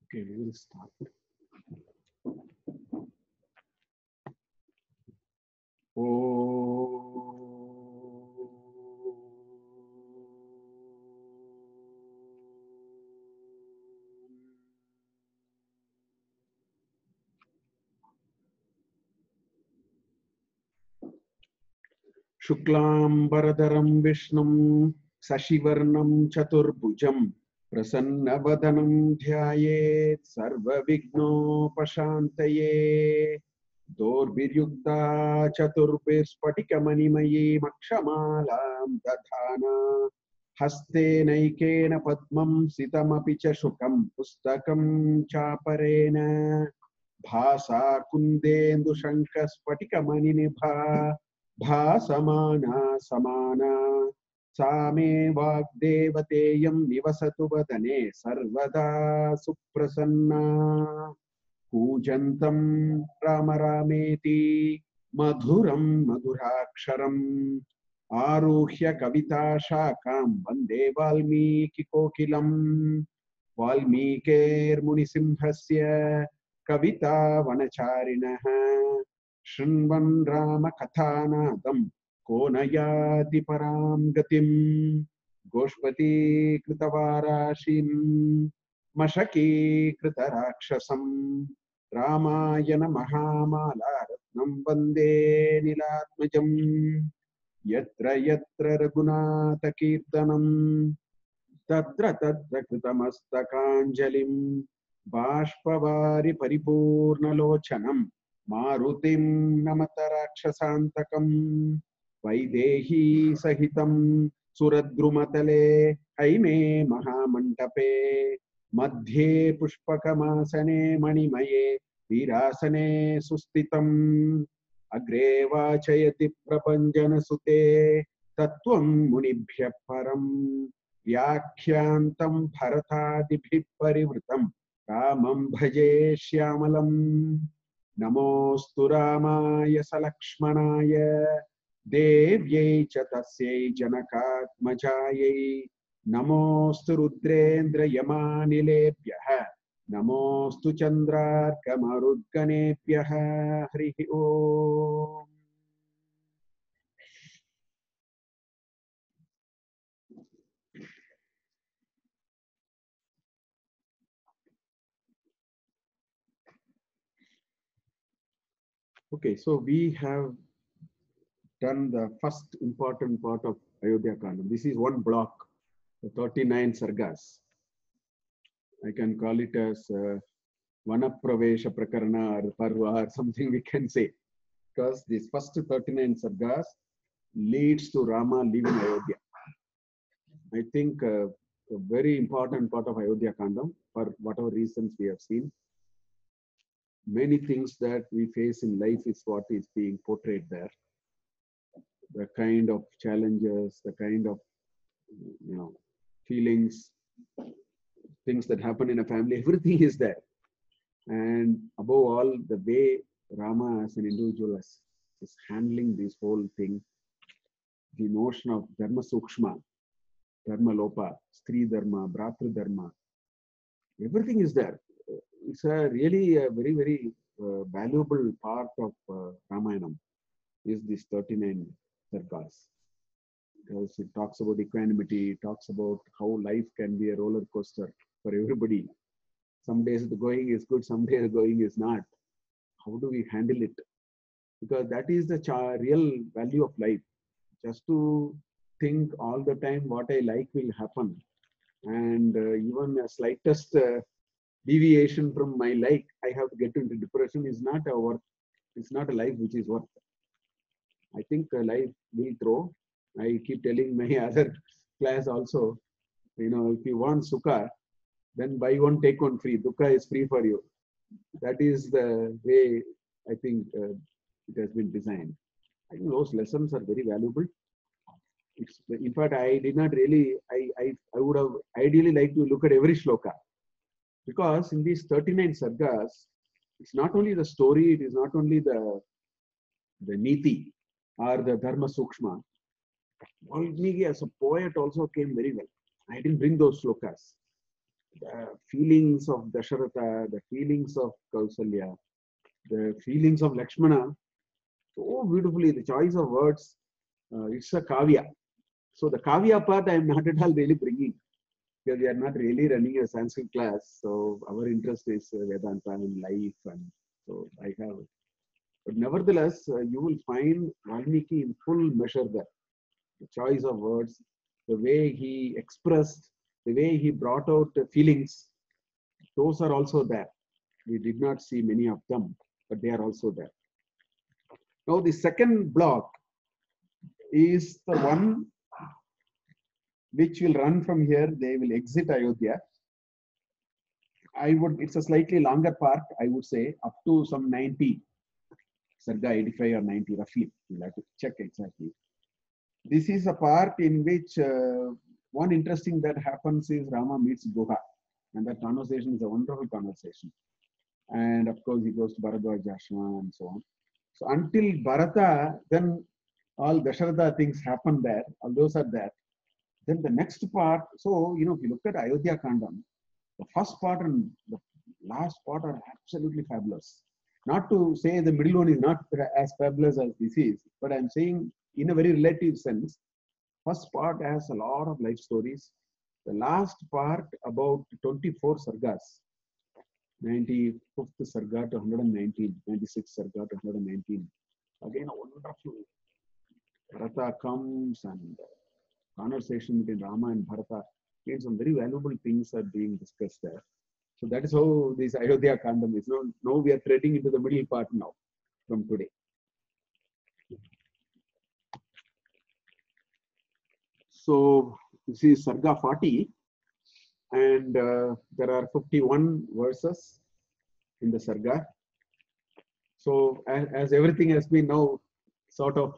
Okay, we will start. Shuklambaradaram Vishnum Sashivarnam Chaturbhujam Prasanna Dhyayet Sarva Vigno Pashantaye Dorbiryukta Chaturbir Spatikamanimayi Makshamalam Dadhana Haste Naikena Padmam Sitamapicha Shukam Pustakam Chaparena Bhasa Kundendu Shankas Patikamanibha Bhasamana Samana Same Vagdevateyam Nivasatu Vadane Sarvada Suprasanna Pujantam Rama Rameti Madhuram Madhuraksharam Aruhya Kavita Shakam Vande Valmiki Kokilam Valmikir Munisimhasya Kavita Vanacharinaha Shrinvan Rama Kathanadam Konayati Param Gatim Goshpati Kritavarashim Mashaki Kritarakshasam Ramayana Mahamala Ratnam Vande Nilatmajam Yatra Yatra Raghunatha Kirtanam Tatra Tatra Kritamastakāñjalim Bāshpavari Paripurna Lochanam Marutim Namatarakshasantakam Vaidehi Sahitam Suradrumatale Haime Mahamantape Madhye Pushpakamasane Manimaye Virasane Sustitam Agre Vachayati Prapanjana Sute Tattvam Munibhya Param Vyakyantam Bharatadibhi Parivritam Ramam Bhaje Shyamalam Namostu Ramaya Salakshmanaya Devyai Chatasyai Janakatmajayai Namostu Rudrendra Yamanilebhyaha Namostu Chandrarkamarudganebhyaha Hrihi Om. Okay, so we have done the first important part of Ayodhya Kandam. This is one block, the 39 sargas. I can call it as Vanapravesha Prakarana or Parva or something we can say. Because these first 39 sargas leads to Rama leaving Ayodhya. I think a very important part of Ayodhya Kandam, for whatever reasons we have seen. Many things that we face in life is what is being portrayed there. The kind of challenges, the kind of feelings, things that happen in a family, everything is there. And above all, the way Rama as an individual is handling this whole thing, the notion of Dharma Sukshma, Dharma Lopa, Stri Dharma, Bhratru Dharma, everything is there. It's really a very, very valuable part of Ramayanam is this 39 sargas. Because it talks about equanimity, it talks about how life can be a roller coaster for everybody. Some days the going is good, some days the going is not. How do we handle it? Because that is the real value of life. Just to think all the time what I like will happen. And even a slightest deviation from my like, I have to get into depression is not a worth. It's not a life which is worth. I think life will throw. I keep telling my other class also, if you want sukha, then buy one, take one free. Dukkha is free for you. That is the way I think it has been designed. I think those lessons are very valuable. In fact, I did not really, I would have ideally liked to look at every shloka. Because in these 39 sargas, it's not only the story, it is not only the niti or the dharma sukshma. Valmiki as a poet also came very well. I didn't bring those shlokas. the feelings of Dasaratha, the feelings of Kausalya, the feelings of Lakshmana, so beautifully, the choice of words, it's a kavya. So the kavya part I am not at all really bringing, because we are not really running a Sanskrit class. So our interest is Vedanta and life, and so I have. But nevertheless, you will find Valmiki in full measure there. The choice of words, the way he expressed, the way he brought out the feelings, those are also there. We did not see many of them, but they are also there. Now the second block is the one which will run from here. They will exit Ayodhya. It's a slightly longer part, I would say, up to some 90, Sarga 85 or 90 roughly. We'll have to check exactly. This is a part in which one interesting that happens is Rama meets Guha. And that conversation is a wonderful conversation. And of course, he goes to Bharadwaj Ashrama and so on. So until Bharata, then all Dasaratha things happen there. All those are there. Then the next part, so, if you look at Ayodhya Kandam, the first part and the last part are absolutely fabulous. Not to say the middle one is not as fabulous as this is, but I'm saying in a very relative sense, first part has a lot of life stories. The last part, about 24 sargas, 95th sarga to 119, 96th sarga to 119. Again, a wonderful Bharata comes and conversation between Rama and Bharata. Again, some very valuable things are being discussed there. So that is how this Ayodhya Kandam is. Now we are threading into the middle part now from today. So this is Sarga 40, and there are 51 verses in the Sarga. So as everything has been now sort of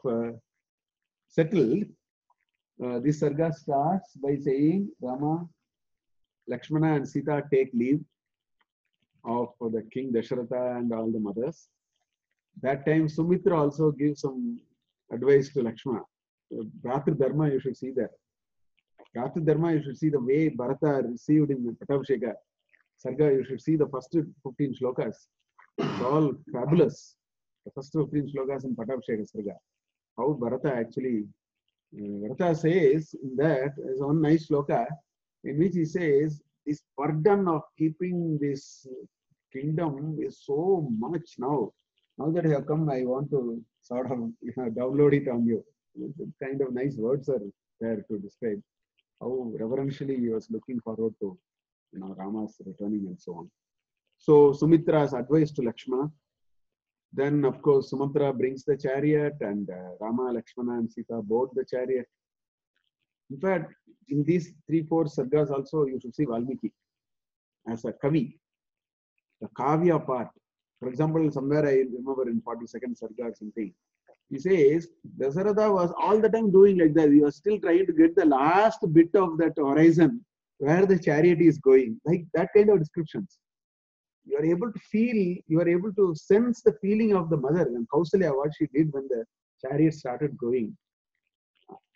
settled, this Sarga starts by saying Rama, Lakshmana and Sita take leave of the king Dasaratha and all the mothers. That time Sumitra also gives some advice to Lakshmana. Bhratri Dharma, you should see that. Bhratri Dharma, you should see the way Bharata received in Pattabhisheka. Sarga, you should see the first 15 shlokas. It's all fabulous. The first 15 shlokas in Pattabhisheka Sarga. How Bharata actually, Bharata says that there's one nice shloka in which he says, this burden of keeping this kingdom is so much now. Now that you have come, I want to sort of download it on you. Kind of nice words are there to describe how reverentially he was looking forward to Rama's returning and so on. So Sumitra's advice to Lakshmana. Then of course Sumatra brings the chariot and Rama, Lakshmana and Sita board the chariot. In fact, in these 3-4 sargas also you should see Valmiki as a kavi. The kavya part. For example, somewhere I remember in 42nd sarga or something, he says, Dasaratha was all the time doing like that. He was still trying to get the last bit of that horizon where the chariot is going. Like that kind of descriptions. You are able to feel, you are able to sense the feeling of the mother and Kausalya, what she did when the chariot started going.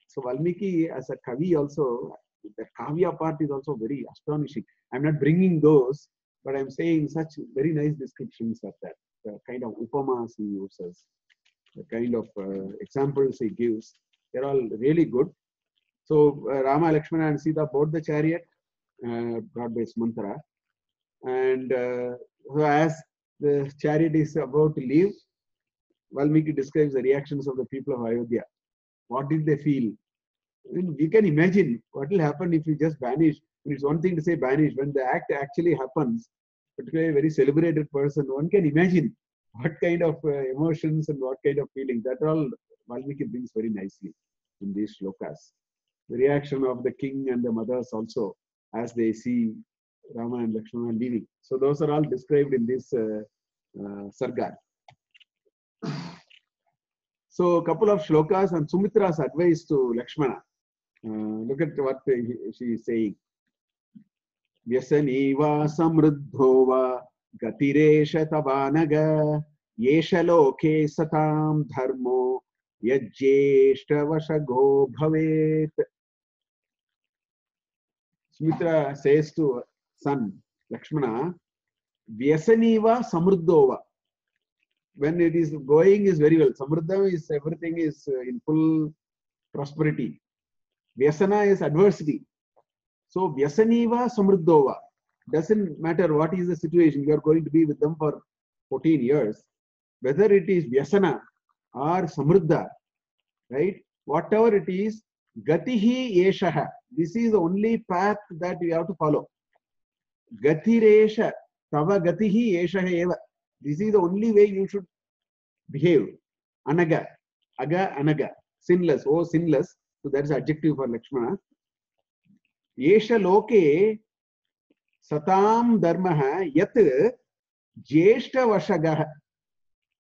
So Valmiki as a kavi also, the kavya part is also very astonishing. I'm not bringing those, but I'm saying such very nice descriptions of that. The kind of upamas he uses, the kind of examples he gives, they're all really good. So Rama, Lakshmana and Sita board the chariot, brought by Sumatra. And so as the chariot is about to leave, Valmiki describes the reactions of the people of Ayodhya. What did they feel? I mean, we can imagine what will happen if you just vanish. It's one thing to say vanish. When the act actually happens, particularly a very celebrated person, one can imagine what kind of emotions and what kind of feelings. That all Valmiki brings very nicely in these shlokas. The reaction of the king and the mothers also as they see Rama and Lakshmana leaving. So those are all described in this sarga. So a couple of shlokas on Sumitra's advice to Lakshmana. Look at what she is saying. Vyasaniva samruddhova gatiresha tavanaga yesha loke satam dharmo yajjeshta vashago bhavet. Sumitra says to son, Lakshmana, Vyasaniva Samruddhova. When it is going is very well. Samruddha is everything is in full prosperity. Vyasana is adversity. So Vyasaniva Samruddhova. Doesn't matter what is the situation. You are going to be with them for 14 years. Whether it is Vyasana or Samruddha, right? Whatever it is, Gatihi Yeshaha. This is the only path that we have to follow. Gatiresha. Tava Gatihi Yeshaha Eva. This is the only way you should behave. Anaga. Aga Anaga. Sinless. Oh, sinless. So that is adjective for Lakshmana. Yesha Loke Satam Dharmaha Yat Jeshta Vashagaha.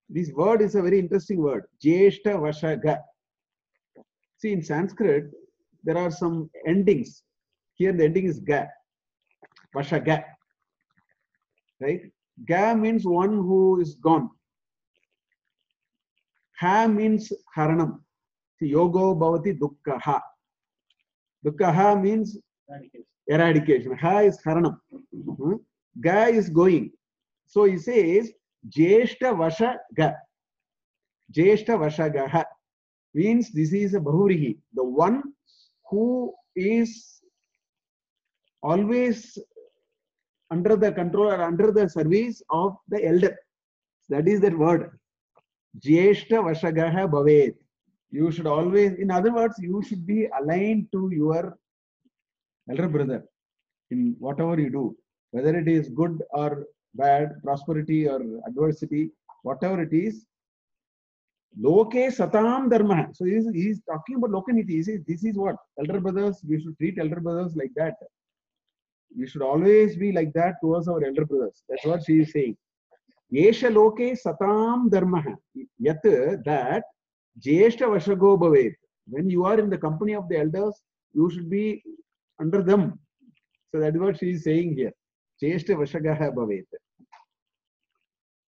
This word is a very interesting word. Jeshta Vashaga. See, in Sanskrit, there are some endings. Here the ending is ga. Vashaga. Right? Ga means one who is gone. Ha means haranam. See, yogo bhavati dukkha. Dukkha means eradication. Ha is haranam. Ga is going. So he says, Jeshta Vashaga. Jeshta Vashagaha means this is a Bahurihi, the one who is always under the control or under the service of the elder. That is that word. Jeshta Vashagaha Bhavet. You should always, in other words, you should be aligned to your elder brother in whatever you do, whether it is good or bad, prosperity or adversity, whatever it is. Loke Satam Dharma. So he is talking about Lokaniti. He says, this is what elder brothers, we should treat elder brothers like that. We should always be like that towards our elder brothers. That's what she is saying. Yesha Loke Satam Dharma. Yat, that Jeshta Vashago Bhavet. When you are in the company of the elders, you should be under them. So that is what she is saying here. Jeshta Vashagaha Bhavet.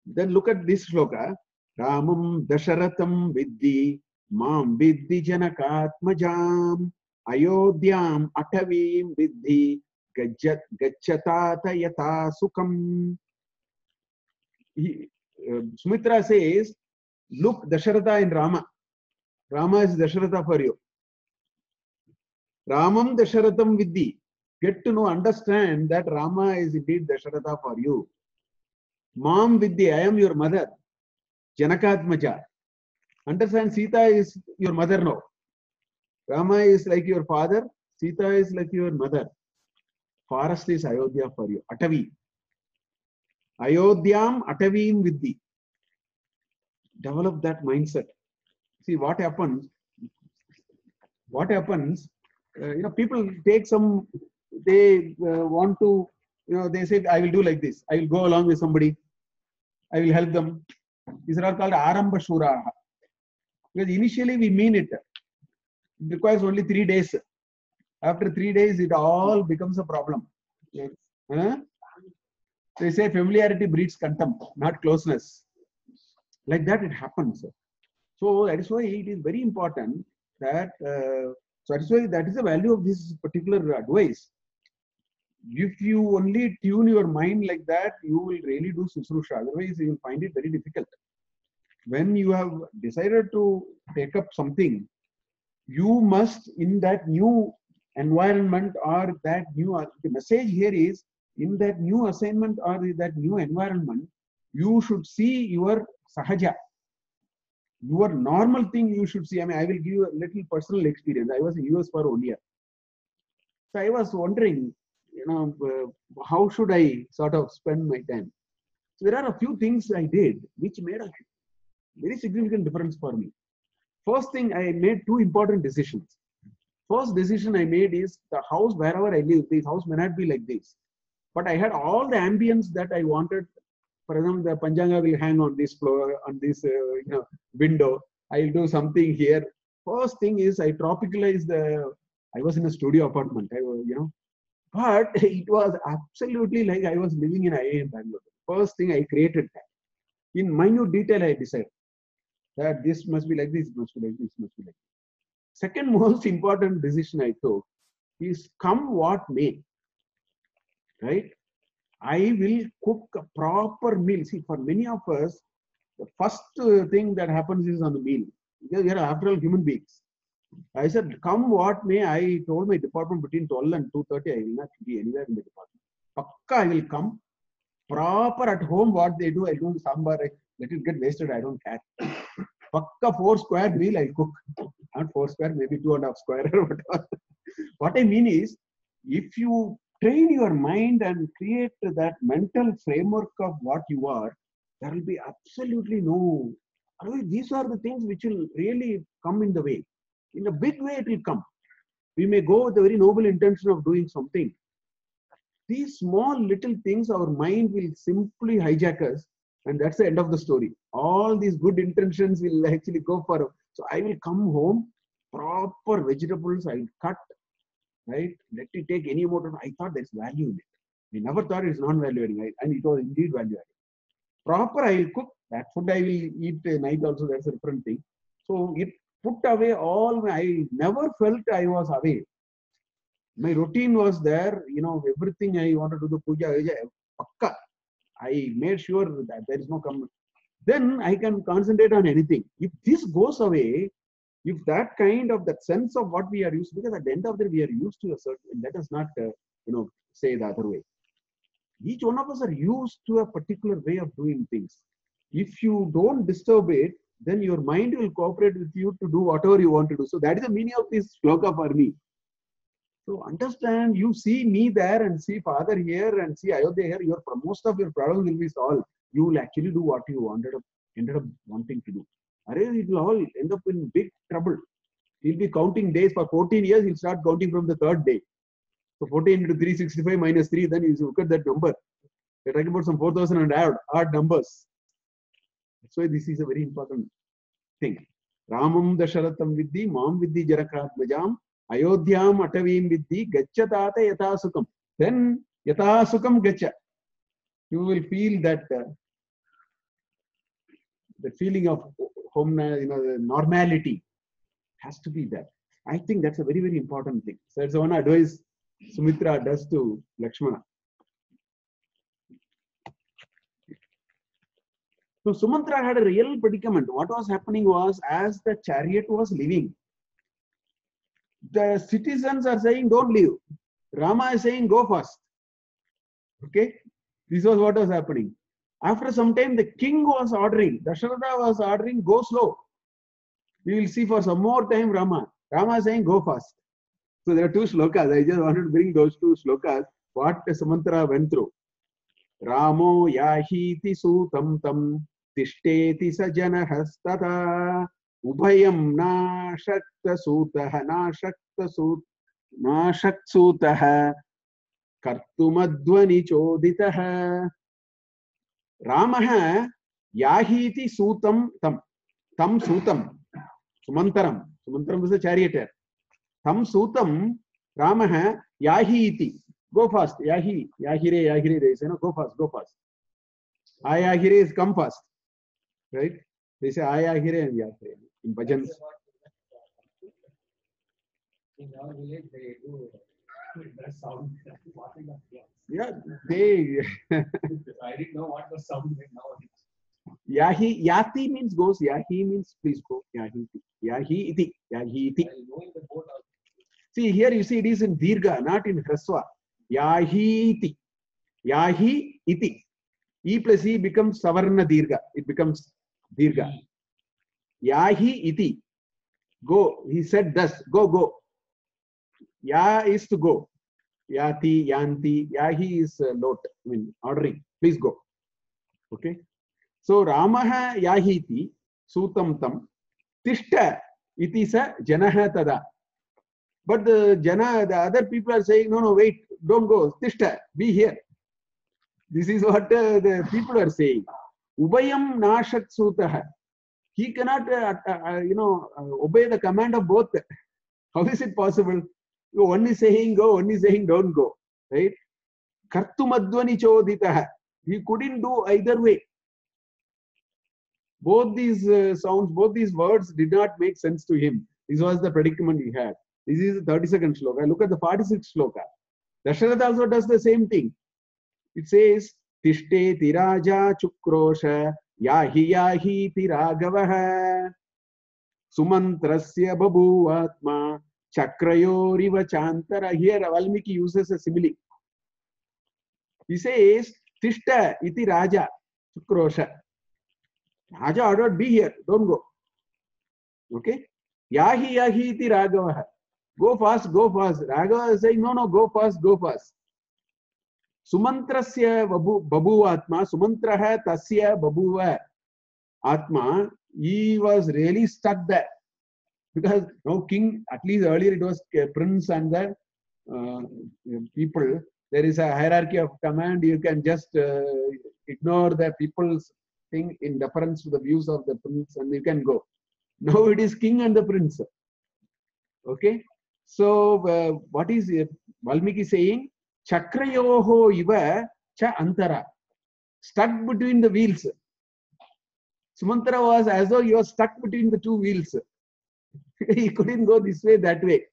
Then look at this shloka. Ramam Dasaratham Vidhi Mam Vidhi Janakatmajam Ayodhyam Atavim Vidhi Gachatata Yata Sukam. Sumitra says, look, Dasaratha in Rama. Rama is Dasaratha for you. Ramam Dasaratham Vidhi. Get to know, understand that Rama is indeed Dasaratha for you. Mam Vidhi, I am your mother. Janakatmaja. Understand, Sita is your mother now. Rama is like your father. Sita is like your mother. Forest is Ayodhya for you. Atavi. Ayodhyam Atavim Vidhi. Develop that mindset. See what happens. What happens? People take some. They want to. They say, I will do like this. I will go along with somebody. I will help them. These are called Aramba Shuraha. Because initially we mean it. It requires only 3 days. After 3 days, it all becomes a problem. They say familiarity breeds contempt, not closeness. Like that it happens. So that is why it is very important that, so that is why that is the value of this particular advice. If you only tune your mind like that, you will really do Susrusha. Otherwise, you will find it very difficult. When you have decided to take up something, you must, in that new environment or that new, the message here is, in that new assignment or that new environment, you should see your sahaja. Your normal thing you should see. I mean, I will give you a little personal experience. I was in US for 1 year. So I was wondering, how should I sort of spend my time? So there are a few things I did which made a very significant difference for me. First thing, I made 2 important decisions. First decision I made is the house wherever I live, this house may not be like this. But I had all the ambience that I wanted. For example, the Panjanga will hang on this floor, on this window. I will do something here. First thing is I tropicalized I was in a studio apartment. But it was absolutely like I was living in IIM Bangalore. First thing I created that. In minute detail, I decided that this must be like this, must be like this, must be like this. Second most important decision I took is come what may. Right? I will cook a proper meal. See, for many of us, the first thing that happens is on the meal. Because we are, after all, human beings. I said, come what may, I told my department between 12 and 2:30, I will not be anywhere in the department. Pakka, I will come. Proper at home, what they do, I do sambar, let it get wasted, I don't care. Pakka 4 square meal, I cook. Not 4 square, maybe 2.5 square or whatever. What I mean is, if you train your mind and create that mental framework of what you are, there will be absolutely no. Otherwise, these are the things which will really come in the way. In a big way, it will come. We may go with a very noble intention of doing something. These small little things, our mind will simply hijack us, and that's the end of the story. All these good intentions will actually go for. So I will come home, proper vegetables, I'll cut, right? Let it take any amount of. I thought there's value in it. I never thought it's non-value adding, right? And it was indeed value adding. Proper, I will cook. That food I will eat night also, that's a different thing. So it put away all my, I never felt I was away. My routine was there, everything I wanted to do, puja, pakka. I made sure that there is no comment. Then I can concentrate on anything. If this goes away, if that kind of that sense of what we are used to, because at the end of the day, we are used to a certain, let us not, say the other way. Each one of us are used to a particular way of doing things. If you don't disturb it, then your mind will cooperate with you to do whatever you want to do. So that is the meaning of this shloka for me. So understand, you see me there and see Father here and see Ayodhya here, most of your problems will be solved. You will actually do what you ended up wanting to do. It will all end up in big trouble. He'll be counting days for 14 years, he'll start counting from the third day. So 14 into 365 minus 3, then you look at that number. We're talking about some 4,000 and odd numbers. That's why this is a very important thing. Ramam Dasaratham Vidhi, Mam Vidhi Jarakatmajam, Ayodhyam Atavim Vidhi, Gachatata Yatasukam. Then Yatasukam Gacha. You will feel that the feeling of home, the normality has to be there. I think that's a very, very important thing. So that's one advice Sumitra does to Lakshmana. So Sumitra had a real predicament. What was happening was, as the chariot was leaving, the citizens are saying, don't leave. Rama is saying, go first. Okay? This was what was happening. After some time, the king was ordering, Dasaratha was ordering, go slow. We will see for some more time Rama. Rama is saying, go fast. So there are two shlokas. I just wanted to bring those two shlokas, what Sumitra went through. Ramo yahiti sutam tam tishteti sajanahastata ubhayam na shakta sutaha na shaksutaha kartumadvani choditaha. Ramaha yahiti sutam tam sutam sumantaram is a charioteer. Tam sutam Ramaha yahiti. Go fast. Yahire they say, no, go fast. Ayahire is come fast. Right? They say Ayahire and Yahire in bhajans. In our village, they do that sound. Yeah, they. I didn't know what the sound is now. Yati means goes. Yahi means please go. Yahi iti. See, here you see it is in Dirga, not in Hraswa. Yahi iti. E plus E becomes Savarna Dirga. It becomes Dirga. Yahi iti. Go. He said thus. Go. Ya is to go. Yati, yanti. Yahi is lot. I mean, ordering. Please go. Okay. So, Ramaha yahiti sutam tam tishta iti sa janaha tada. But the other people are saying, no, wait, don't go. Tishta, be here. This is what the people are saying. Ubayam nashat sutaha. He cannot, obey the command of both. How is it possible? One is saying go, one is saying don't go. Right? Kartumadvani choditaha. He couldn't do either way. Both these sounds, both these words did not make sense to him. This was the predicament he had. This is the 32nd shloka. Look at the 46th shloka. Dasaratha also does the same thing. It says, Tishte tiraja chukrosha yahi tiragavaha sumantrasya babuvatma chakrayoriva chantara. Here Valmiki uses a simile. He says, Tishta iti raja chukrosha. Raja ordered, be here, don't go. Okay? Yahi iti ragavaha. Go fast, go fast. Raghava is saying, no, no, go fast, go fast. Sumantrasya babuvatma, Sumantraha tasya babuva atma, he was really stuck there. Because no king, at least earlier it was prince and the people. There is a hierarchy of command. You can just ignore the people's thing in deference to the views of the prince and you can go. Now it is king and the prince. Okay? So what is Valmiki saying? Chakrayoho iva cha antara. Stuck between the wheels. Sumantra was as though he was stuck between the two wheels. He couldn't go this way, that way.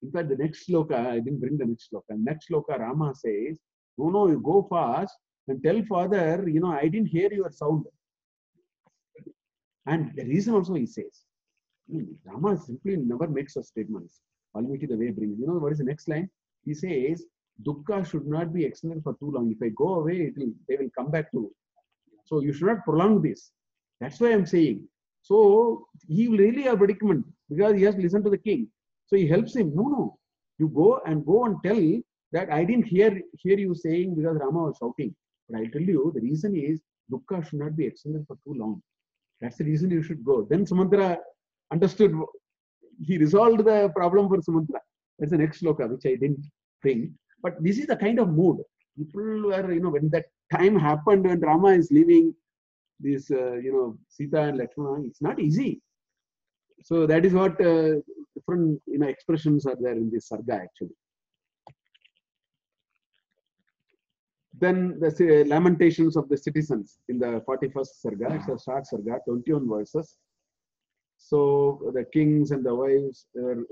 In fact, the next sloka, I didn't bring the next sloka. Next sloka, Rama says, no, no, you go fast and tell father, you know, I didn't hear your sound. And the reason also he says, Rama simply never makes such statements. Valmiki the way brings. You know what is the next line? He says, dukkha should not be extended for too long. If I go away, they will come back to. So you should not prolong this. That's why I'm saying. So he will really have a predicament because he has to listen to the king. So he helps him. No, no. You go and tell that I didn't hear you saying because Rama was shouting. But I tell you, the reason is dukkha should not be extended for too long. That's the reason you should go. Then Sumantra understood. He resolved the problem for Sumantra. That's the next sloka, which I didn't bring. But this is the kind of mood. People were, you know, when that time happened, when Rama is leaving this, Sita and Lakshmana, it's not easy. So that is what different, expressions are there in this sarga actually. Then the lamentations of the citizens in the 41st sarga. It's a short sarga, 21 verses. So the kings and the wives,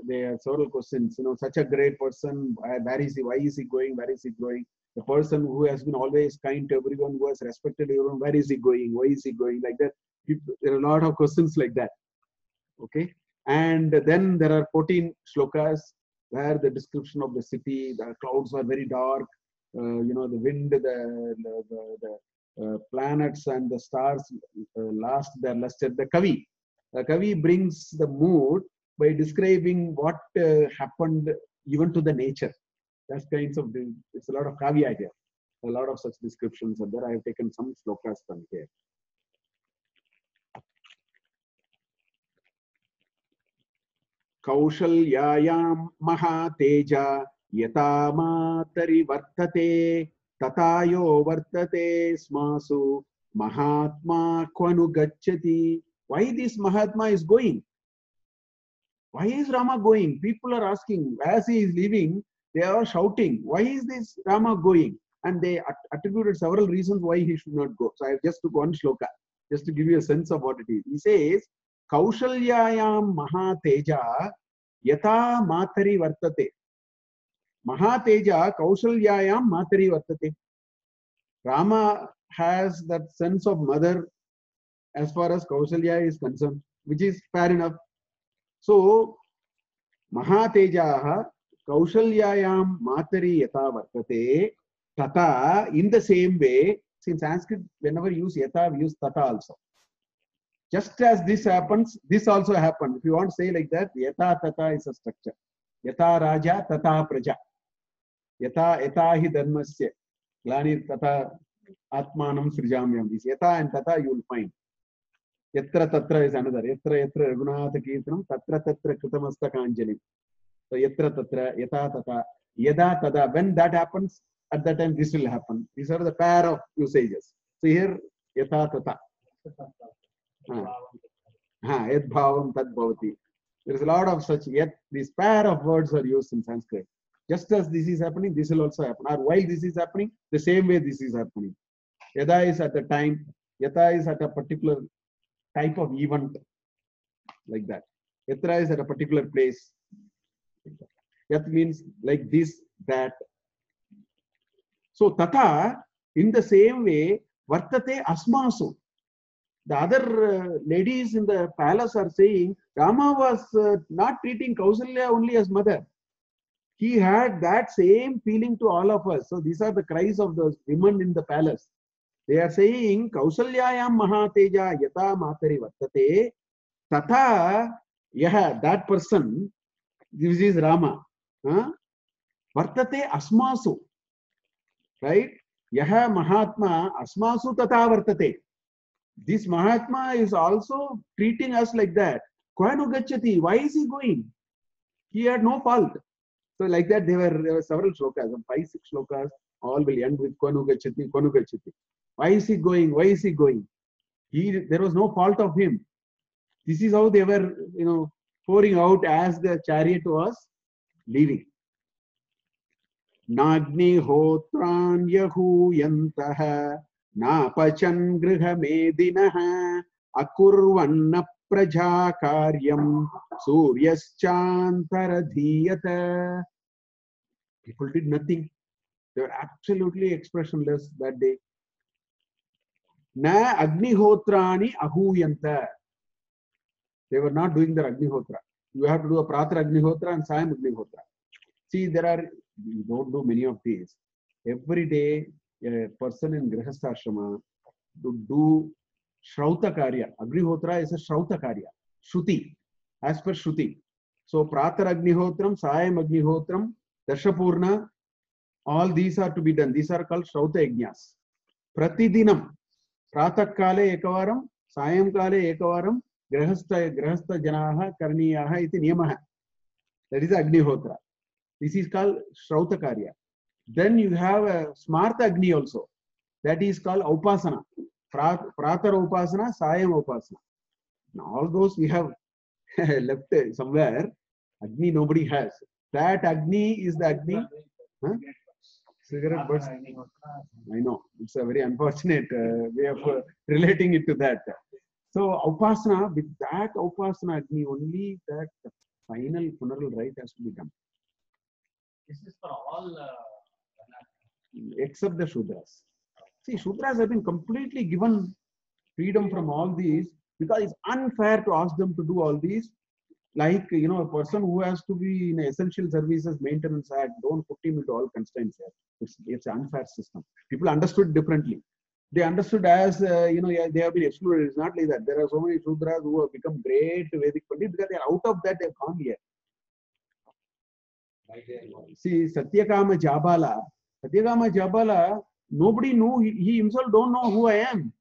they have several questions. You know, such a great person, where is he? Why is he going? Where is he going? The person who has been always kind to everyone, who has respected everyone, where is he going? Why is he going? Like that. There are a lot of questions like that. Okay. And then there are 14 shlokas where the description of the city, the clouds are very dark, the wind, the planets and the stars lost their luster. The Kavi brings the mood by describing what happened even to the nature. That's kinds of, it's a lot of kavya here. A lot of such descriptions are there. I have taken some slokas from here. Kaushalyayam mahateja yata matari vartate tatayo vartate smasu mahatma kvanu gacchati. Why this Mahatma is going? Why is Rama going? People are asking, as he is leaving, they are shouting, why is this Rama going? And they attributed several reasons why he should not go. So I have just took one shloka, just to give you a sense of what it is. He says, Kaushalyayam Mahateja Yata Matari Vartate. Mahateja Kaushalyayam Matari Vartate. Rama has that sense of mother as far as Kausalya is concerned, which is fair enough. So, Mahatejaha Kaushalyayam Matari Yata Vartate Tata, in the same way, in Sanskrit, whenever you use Yata, we use Tata also. Just as this happens, this also happened. If you want to say like that, Yata Tata is a structure. Yata Raja Tata Praja. Yata hi dharmasya. Glanir Tata Atmanam Srijamyam. This Yata and Tata you will find. Yatra Tatra is another. Yatra Raghunatha Kirtanam Tatra Tatra Kritamasta Kanjali. So Yatra Tatra, Yata Tata, Yada Tada. When that happens, at that time this will happen. These are the pair of usages. So here Yata Tata. Yad Bhavam Tad Bhavati. There is a lot of such yet. These pair of words are used in Sanskrit. Just as this is happening, this will also happen. Or while this is happening, the same way this is happening. Yada is at the time. Yata is at a particular type of event, like that. Yatra is at a particular place. Yat means like this, that. So tata, in the same way, vartate asmasu. The other ladies in the palace are saying Rama was not treating Kausalya only as mother. He had that same feeling to all of us. So these are the cries of the women in the palace. They are saying Kausalyayam Mahateja Yata Matari Vartate Tata Yaha, that person, this is Rama. Vartate Asmasu. Right? Yaha Mahatma Asmasu Tata Vartate. This Mahatma is also treating us like that. Kwanu Gachati, why is he going? He had no fault. So like that, there were several shlokas, 5, 6 shlokas, all will end with Kwanu Gachati, Kwanu Gachati. Why is he going? Why is he going? There was no fault of him. This is how they were, pouring out as the chariot was leaving. Nagni hotran yahuyantaha napachan griha medinaha akurvanna praja karyam suryaschantaradhiyata. People did nothing. They were absolutely expressionless that day. Na agnihotrani ahuyanta. They were not doing their agnihotra. You have to do a pratar agnihotra and sayam agnihotra. See, you don't do many of these. Every day, a person in Grihastha to do Shrauta Karya. Agnihotra is a Shrauta Karya. Shruti, as per Shruti. So, Pratar Agnihotram, Sayam Agnihotram, Dashapurna, all these are to be done. These are called Shrauta Yajnas. Pratidinam, Pratak Kale Ekavaram, Sayam Kale Ekavaram, Grihastha Janaha, Karniyaha, iti Niyamaha. That is Agnihotra. This is called Shrauta Karya. Then you have a Smarta Agni also. That is called Upasana. Pratar Upasana, Sayam Upasana. Now all those we have left somewhere. Agni nobody has. That Agni is the Agni. Huh? Cigarette butts. I know. It's a very unfortunate way of relating it to that. So Upasana, with that Upasana Agni, only that final funeral rite has to be done. This is for all except the Shudras. See, Shudras have been completely given freedom from all these because it's unfair to ask them to do all these. Like, a person who has to be in Essential Services Maintenance Act, don't put him into all constraints here. It's an unfair system. People understood differently. They understood as, they have been excluded. It's not like that. There are so many Shudras who have become great Vedic Pandit because they are out of that, they have come here. See, Satyakama Jabala, nobody knew, he himself don't know who I am.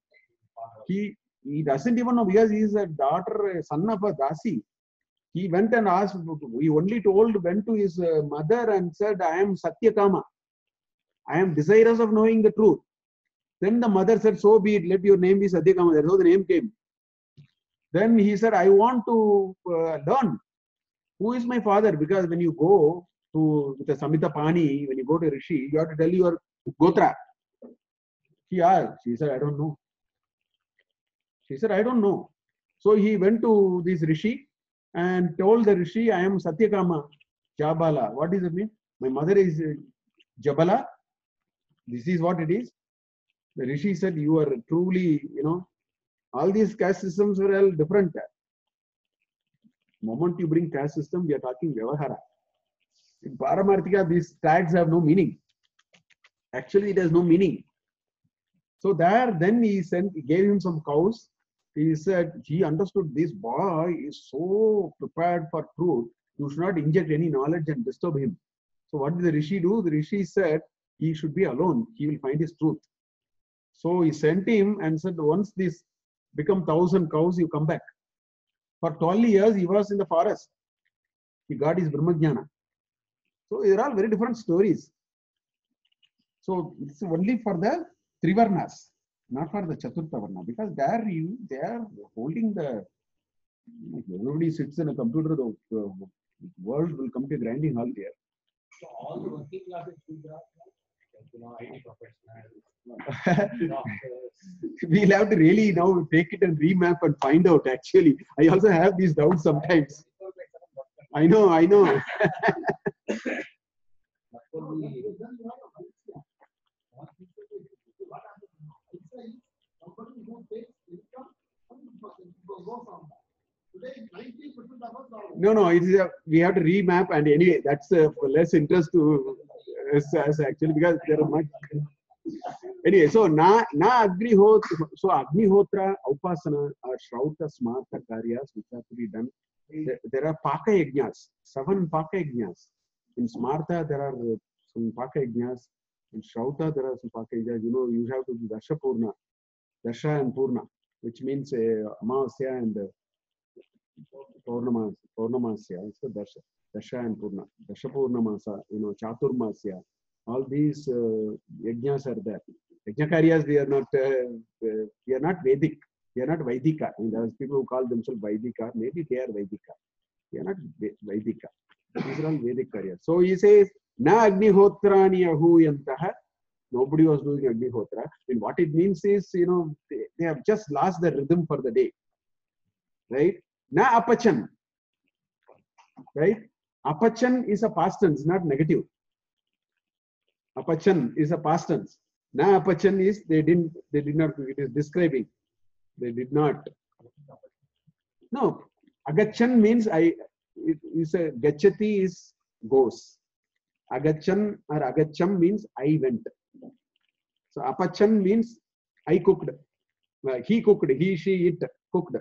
He doesn't even know because he is a daughter, son of a Dasi. He went and asked, he only went to his mother and said, I am Satyakama. I am desirous of knowing the truth. Then the mother said, so be it, let your name be Satyakama. That's how the name came. Then he said, I want to learn. Who is my father? Because when you go to the Samhita Pani, when you go to Rishi, you have to tell your Gotra. She asked, she said, I don't know. She said, I don't know. So he went to this Rishi and told the Rishi, I am Satyakama Jabala. What does it mean? My mother is Jabala. This is what it is. The Rishi said, you are truly, all these caste systems were all different. The moment you bring caste system, we are talking Vyavahara. In Paramarthika, these tags have no meaning. Actually, it has no meaning. So then he gave him some cows. He said, he understood this boy is so prepared for truth. You should not inject any knowledge and disturb him. So what did the Rishi do? The Rishi said, he should be alone. He will find his truth. So he sent him and said, once this become 1,000 cows, you come back. For 12 years, he was in the forest. He got his Brahmajnana. So these are all very different stories. So it's only for the Trivarnas, not for the Chaturtha Varna, because they are holding the, everybody sits in a computer, the world will come to a grinding halt here. So all the working classes, IT professionals, we'll have to really now take it and remap and find out actually. I also have these doubts sometimes. I know. No, it is we have to remap, and anyway, that's less interest to us actually, because there are much. Anyway, so na agnihotra, so agnihotra, upasana are shrauta smarta karyas which have to be done. There are paka yajnas, 7 paka yajnas. In smarta there are some paka yajnas. In shrauta there are some paka yajnas. You know, you have to do dasha purna, dasha and purna, which means amavasya and Purnamasya, so Dasha and Purna, Dasha Purnamasa, you know, Chaturmasya, all these yajnas are there. Yajnakaryas, we are not Vedic, we are not Vaidika. I mean, there are people who call themselves Vaidika, maybe they are Vaidika. We are not Vaidika. These are all Vedic karyas. So he says, Na Agnihotrani Ahuyantaha. Nobody was doing Agnihotra. And what it means is, you know, they have just lost the rhythm for the day. Right? Na apachan, right? Apachan is a past tense, not negative. Apachan is a past tense. Na apachan is they did not. It is describing. They did not. No, agachan means I. It is a gachati is goes. Agachan or agacham means I went. So apachan means I cooked. He cooked. He, she, it cooked.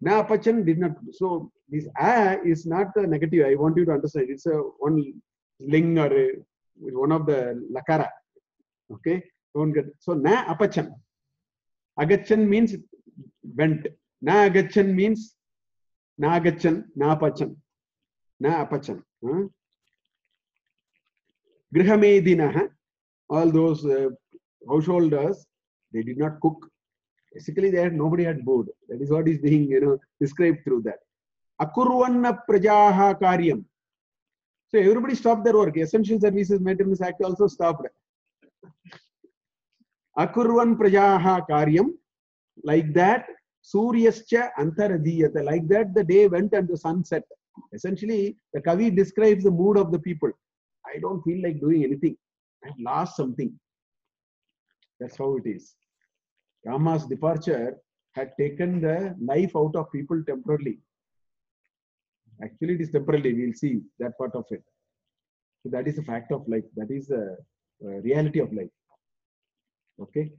Na apachan did not. So this a is not the negative. I want you to understand. It's a one ling or one of the lakara. Okay. Don't get. So na apachan. Agachan means went. Na agachan means na agachan. Na apachan. Na apachan. Grihamedinaha. All those householders, they did not cook. Basically, nobody had food. That is what is being, you know, described through that. Akurvanna prajaha karyam. So everybody stopped their work. Essential Services Maintenance Act also stopped. Akurvan prajaha karyam. Like that, suryascha antaradiyata. Like that, the day went and the sun set. Essentially, the Kavi describes the mood of the people. I don't feel like doing anything. I've lost something. That's how it is. Rama's departure had taken the life out of people temporarily. Actually, it is temporarily. We'll see that part of it. So that is a fact of life. That is the reality of life. Okay.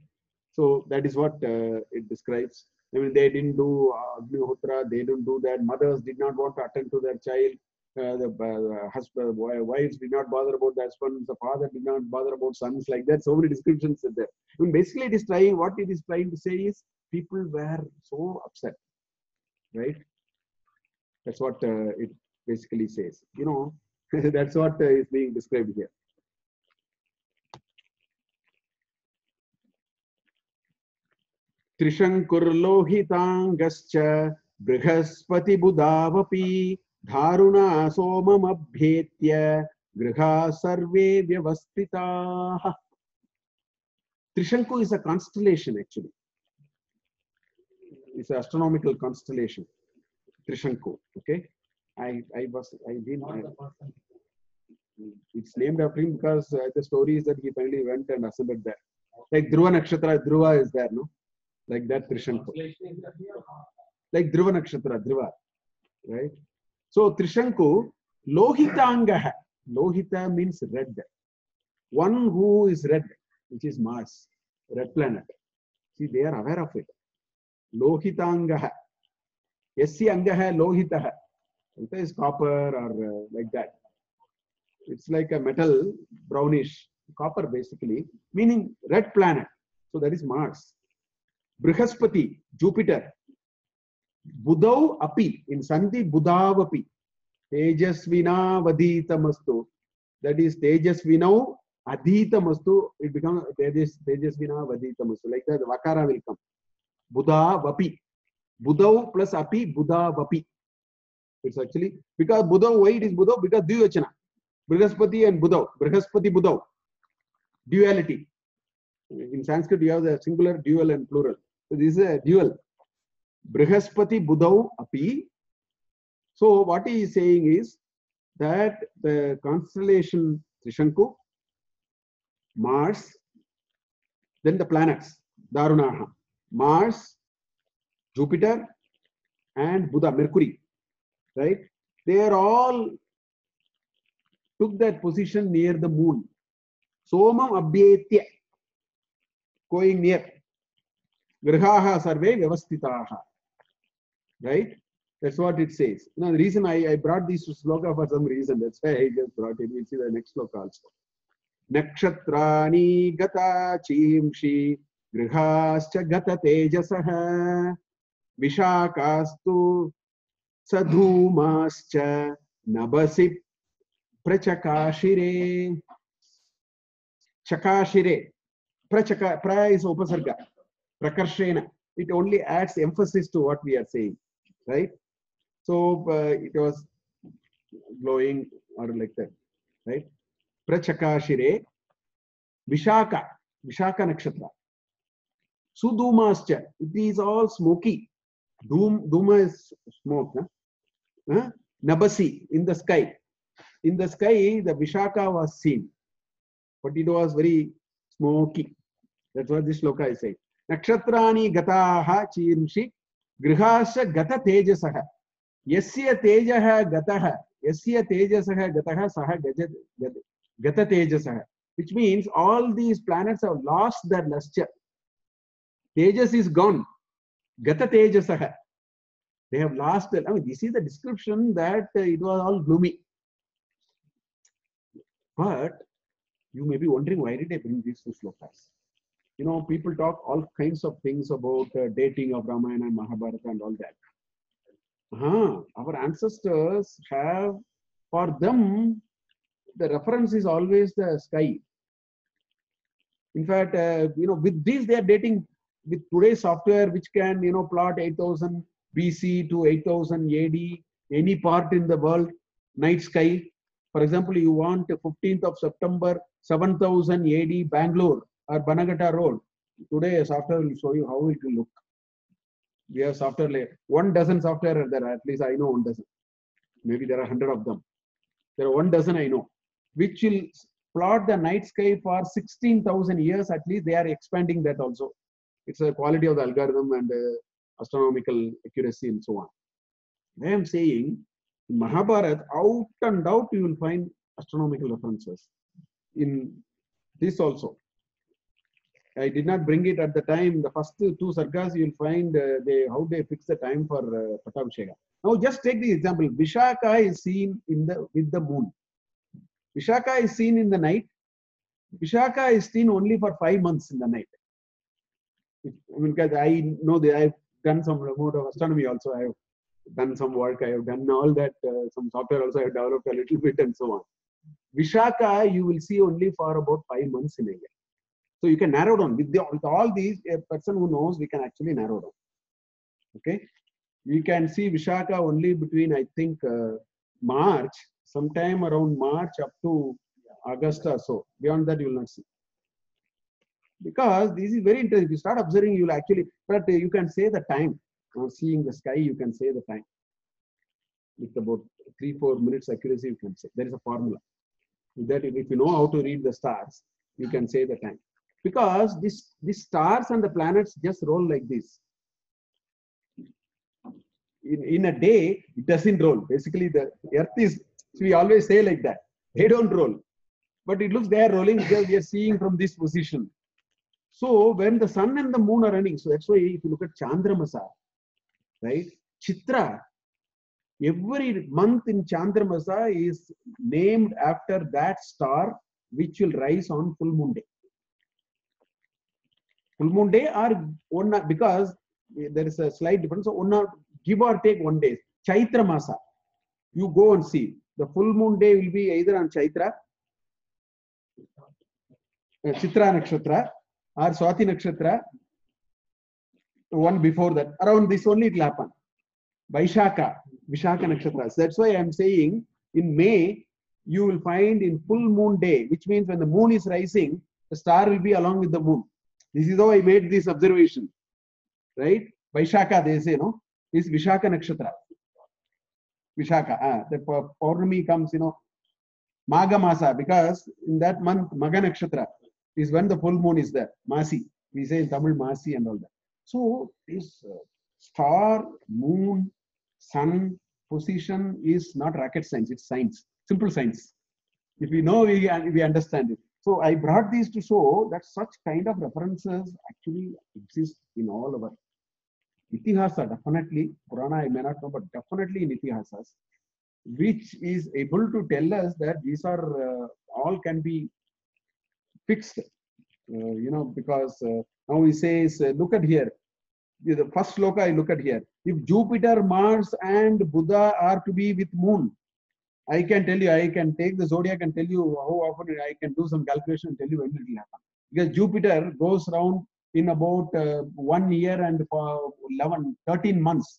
So that is what it describes. I mean, they didn't do Agnihotra. They didn't do that. Mothers did not want to attend to their child. The husband, wives did not bother about the husbands. The father did not bother about sons. Like that, so many descriptions are there. I mean, basically, what it is trying to say is people were so upset, right? That's what it basically says. You know, that's what is being described here. Trishankurlohitangascha brihaspati budavapi dharuna somamabhetya griha sarve vyavastitaah. Trishanku is a constellation actually. It's an astronomical constellation. Trishanku. Okay. It's named after him because the story is that he finally went and assembled there. Like Dhruva Nakshatra, Dhruva is there, no? Like that Trishanku. Like Dhruva Nakshatra, Dhruva. Right? So Trishanku, Lohitangaha. Lohita means red. One who is red, which is Mars, red planet. See, they are aware of it. Lohitangaha. Yasya Angaha Lohitaha. It is copper or like that. It's like a metal, brownish, copper basically, meaning red planet. So that is Mars. Brihaspati, Jupiter. Budau api, in Sandhi Budavapi. Tejasvina vaditamastu. That is Tejasvinau adhitamastu. It becomes Tejasvina vaditamastu. Like that, the Vakara will come. Budavapi. Budau plus api, Budavapi. It's actually, because Budau, why it is Budau? Because Dvivachana. Brihaspati and Budau. Brihaspati Budau. Duality. In Sanskrit, you have the singular, dual, and plural. So this is a dual. Brihaspati Budau api. So what he is saying is that the constellation Trishanku, Mars, then the planets, Darunaha, Mars, Jupiter, and Buddha, Mercury. right? They are all took that position near the moon. Somam abhyetya, going near. Grihaha sarve vyavastitaha. Right? That's what it says. Now, the reason I brought these sloka for some reason, that's why I just brought it. We'll see the next sloka also. Nakshatrani gata chimshi grihascha gata tejasaha vishakastu sadhumascha nabasi prachakashire. Chakashire. Pra is upasarga. Prakarshena. It only adds emphasis to what we are saying. Right? So it was glowing or like that. Right? Prachakashire. Vishaka. Vishaka nakshatra. Sudumascha. It is all smoky. Duma is smoke. Huh? Nabasi, in the sky. In the sky, the Vishaka was seen. But it was very smoky. That's what this sloka is saying. Nakshatrani gataha chirmshi grihasya gata tejasaha. Yasya tejaha gataha. Yasya tejasaha gataha saha gata tejasaha. Which means all these planets have lost their luster. Tejas is gone. Gata tejasaha. They have lost their, I mean, this is the description that it was all gloomy. But you may be wondering, why did I bring these two slokas? You know, people talk all kinds of things about dating of Ramayana and Mahabharata and all that. Our ancestors have, for them, the reference is always the sky. In fact, you know, with this, they are dating with today's software, which can, you know, plot 8000 BC to 8000 AD, any part in the world, night sky. For example, you want 15th of September, 7000 AD, Bangalore or Banagata Road. Today, software will show you how it will look. We have software layer. 1 dozen software are there. At least I know 1 dozen. Maybe there are 100 of them. There are 1 dozen I know, which will plot the night sky for 16,000 years. At least they are expanding that also. It's a quality of the algorithm and astronomical accuracy and so on. I am saying in Mahabharata, out and out you will find astronomical references. In this also. I did not bring it at the time. The first 2 sargas you will find how they fix the time for Pattabhisheka. Now just take the example. Vishaka is seen with the moon. Vishaka is seen in the night. Vishaka is seen only for 5 months in the night. I mean, because I know that I've done some remote of astronomy also. I have done some work. I have done all that. Some software also I have developed a little bit and so on. Vishaka you will see only for about 5 months in a year. So you can narrow down with all these. A person who knows, we can actually narrow down. Okay, we can see Vishaka only between, I think, March, sometime around March up to August or so. Beyond that, you will not see. Because this is very interesting. If you start observing, you will actually, but you can say the time. Seeing the sky, you can say the time. With about 3-4 minutes accuracy, you can say. There is a formula. That if you know how to read the stars, you can say the time. Because these stars and the planets just roll like this. In a day, it doesn't roll. Basically, the earth is, we always say like that. They don't roll. But it looks they are rolling because we are seeing from this position. So when the sun and the moon are running, so that's why if you look at Chandramasa, right? Chitra, every month in Chandramasa is named after that star which will rise on full moon day. Full moon day or one, because there is a slight difference. So one, give or take 1 day. Chaitra Masa. You go and see. The full moon day will be either on Chaitra, Chitra Nakshatra, or Swati Nakshatra. One before that. Around this only it will happen. Vaishaka, Vishaka Nakshatra. So that's why I am saying in May, you will find in full moon day, which means when the moon is rising, the star will be along with the moon. This is how I made this observation. Right? Vaishaka, they say, no? Is Vishaka Nakshatra. Vishaka. The Paurnami comes, you know, Maga Masa, because in that month, Maga Nakshatra is when the full moon is there. Masi. We say in Tamil Masi and all that. So, this star, moon, sun, position is not rocket science, it's science, simple science. If we know, we understand it. So I brought these to show that such kind of references actually exist in all our Itihasa, definitely. Purana, I may not know, but definitely in Itihasas, which is able to tell us that these are all can be fixed, because now he says, look at here. The first sloka I look at here. If Jupiter, Mars, and Buddha are to be with moon, I can tell you, I can take the zodiac and tell you how often I can do some calculation and tell you when it will happen. Because Jupiter goes around in about 1 year and 13 months.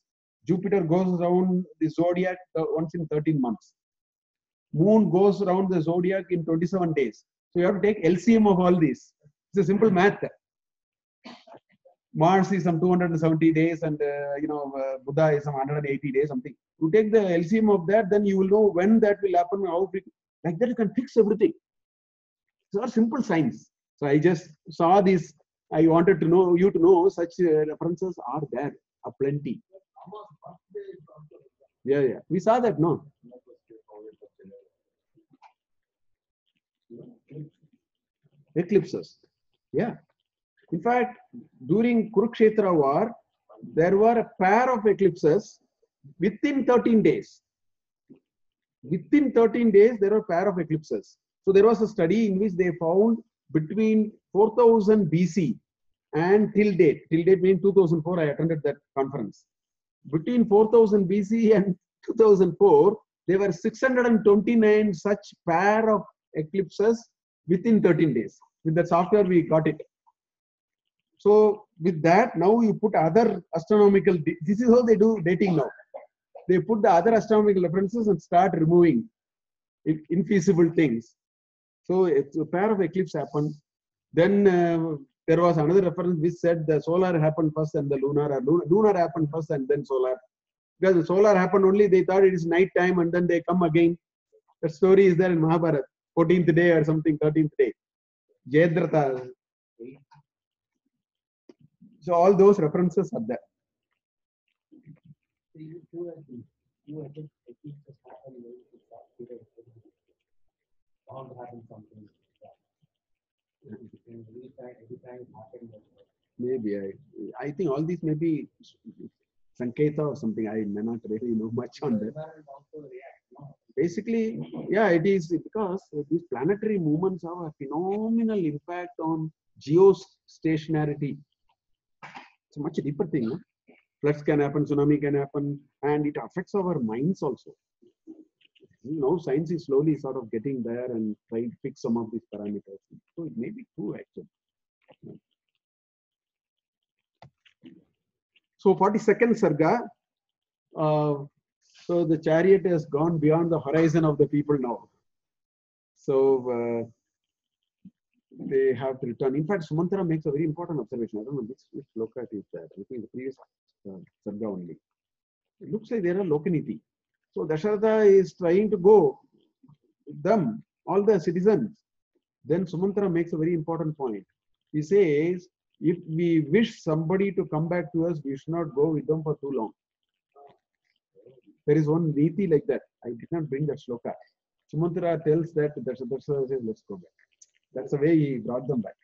Jupiter goes around the zodiac once in 13 months. Moon goes around the zodiac in 27 days. So you have to take LCM of all these. It's a simple math. Mars is some 270 days and Buddha is some 180 days, something. You take the LCM of that, then you will know when that will happen, how like that you can fix everything. It's all simple science. So I just saw this. I wanted to know you to know such references are there, plenty. Yeah. We saw that, no? Eclipses. Yeah. In fact, during Kurukshetra war, there were a pair of eclipses within 13 days. Within 13 days, there were a pair of eclipses. So there was a study in which they found between 4000 BC and till date means 2004, I attended that conference. Between 4000 BC and 2004, there were 629 such pair of eclipses within 13 days. With the software, we got it. So with that, now you put other astronomical, this is how they do dating now. They put the other astronomical references and start removing infeasible things. So it's a pair of eclipse happened. Then there was another reference which said the solar happened first and the lunar, or lunar happened first and then solar. Because the solar happened only, they thought it is night time and then they come again. The story is there in Mahabharata, 14th day or something, 13th day. Jayadratha. So all those references are there. Maybe I think all these may be Sanketa or something. I may not really know much on that. Basically, yeah, it is because these planetary movements have a phenomenal impact on geostationarity. It's a much deeper thing. No? Floods can happen, tsunami can happen, and it affects our minds also. Science is slowly sort of getting there and trying to fix some of these parameters. So it may be true actually. So 42nd Sarga. So the chariot has gone beyond the horizon of the people now. So they have to return. In fact, Sumantra makes a very important observation. I don't know which loka it is that. I think the previous Sarga only. It looks like there are lokaniti. So Dasaratha is trying to go with them, all the citizens. Then Sumantra makes a very important point. He says, if we wish somebody to come back to us, we should not go with them for too long. There is one niti like that. I did not bring that shloka. Sumantra tells that Dasaratha says, let's go back. That's the way he brought them back.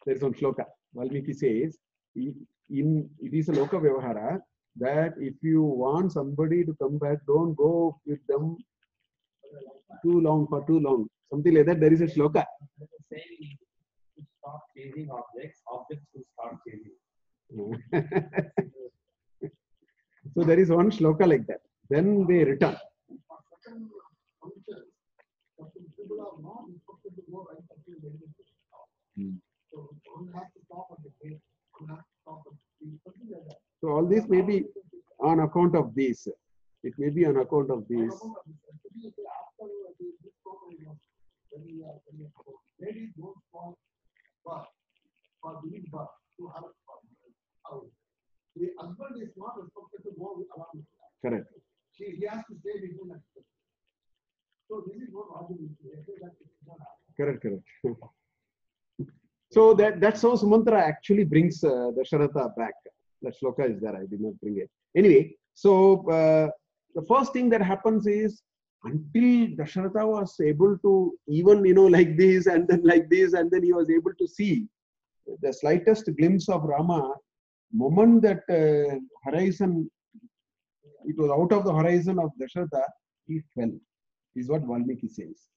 There is one shloka. Valmiki says, it is a loka vyavahara that if you want somebody to come back, don't go with them for too long. Something like that. There is a shloka. Saying to stop chasing objects to start chasing. So there is one shloka like that. Then they return. So all this may be on account of this. It may be on account of this. Ladies don't fall for doing birth to her. The husband is not expected to go along. Correct. He has to stay between us. So this is what argument. Correct. So that's how Sumantra actually brings Dasaratha back. That shloka is there. I did not bring it. Anyway, so the first thing that happens is, until Dasaratha was able to even, like this and then like this, and then he was able to see the slightest glimpse of Rama, moment that horizon, it was out of the horizon of Dasaratha, he fell, is what Valmiki says.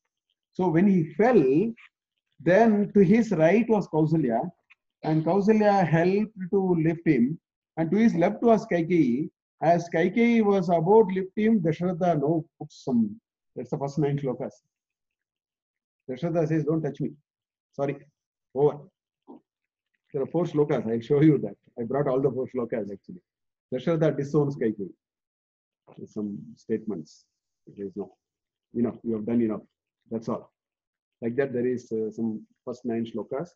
So when he fell, then to his right was Kausalya, and Kausalya helped to lift him, and to his left was Kaikeyi. As Kaikeyi was about to lift him, Dasaratha put some, that's the first 9 shlokas. Dasaratha says, don't touch me. Sorry, over. There are 4 shlokas, I'll show you that. I brought all the 4 shlokas actually. Dasaratha disowns Kaikeyi. Some statements. There is no, you have done enough. That's all. Like that, there is some first 9 shlokas.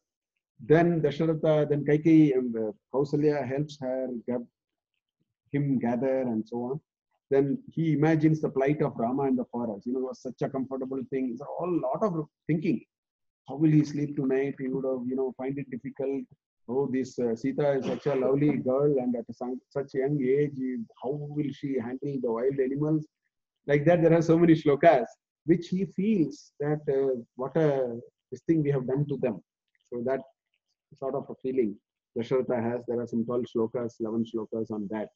Then Dasaratha, then Kaikeyi and Kausalya helps him gather and so on. Then he imagines the plight of Rama in the forest. It was such a comfortable thing. It's a lot of thinking. How will he sleep tonight? He would have, find it difficult. Oh, this Sita is such a lovely girl, and at such a young age, how will she handle the wild animals? Like that, there are so many shlokas which he feels that what a this thing we have done to them. So that sort of a feeling Dasaratha has. There are some 12 shlokas, 11 shlokas on that.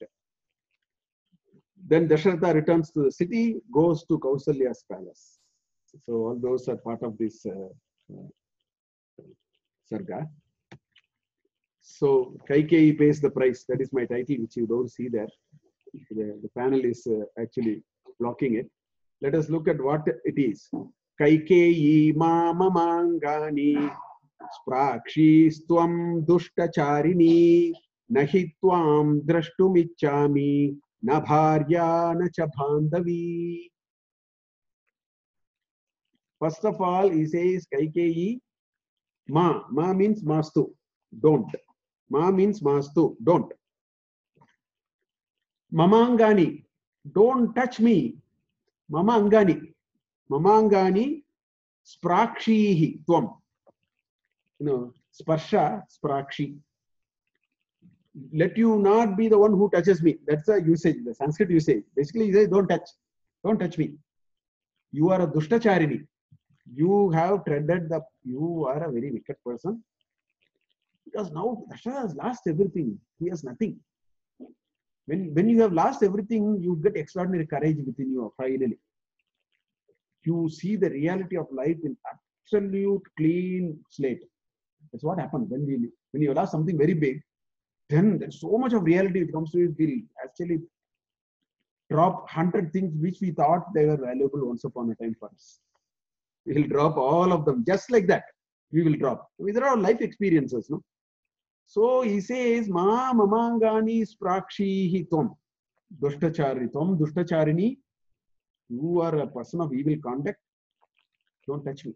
Then Dasaratha returns to the city, goes to Kausalya's palace. So all those are part of this sarga. So Kaikeyi pays the price. That is my title, which you don't see there. The panel is actually blocking it. Let us look at what it is. Kaikeyi mamamangani sprakshi stvam dushtacharini nahi tvam drashtumichami na bharya na cha bandhavi. First of all, he says Kaikeyi, ma means mastu, don't. Ma means mastu, don't. Mamangani, don't touch me. Mama angani, sprakshihi tvam. Sparsha, sprakshi. Let you not be the one who touches me. That's the usage, the Sanskrit usage. Basically, he says, don't touch me. You are a dushtacharini. You have treaded you are a very wicked person. Because now Dasaratha has lost everything. He has nothing. When you have lost everything, you get extraordinary courage within you, finally. You see the reality of life in absolute clean slate. That's what happens when you lost something very big. Then there's so much of reality which comes to you. We'll actually drop 100 things which we thought they were valuable once upon a time for us. We'll drop all of them just like that. We will drop. These are all life experiences, no? So he says, Ma mamangani sprakshihi tvam. Dushtacharini. You are a person of evil conduct. Don't touch me.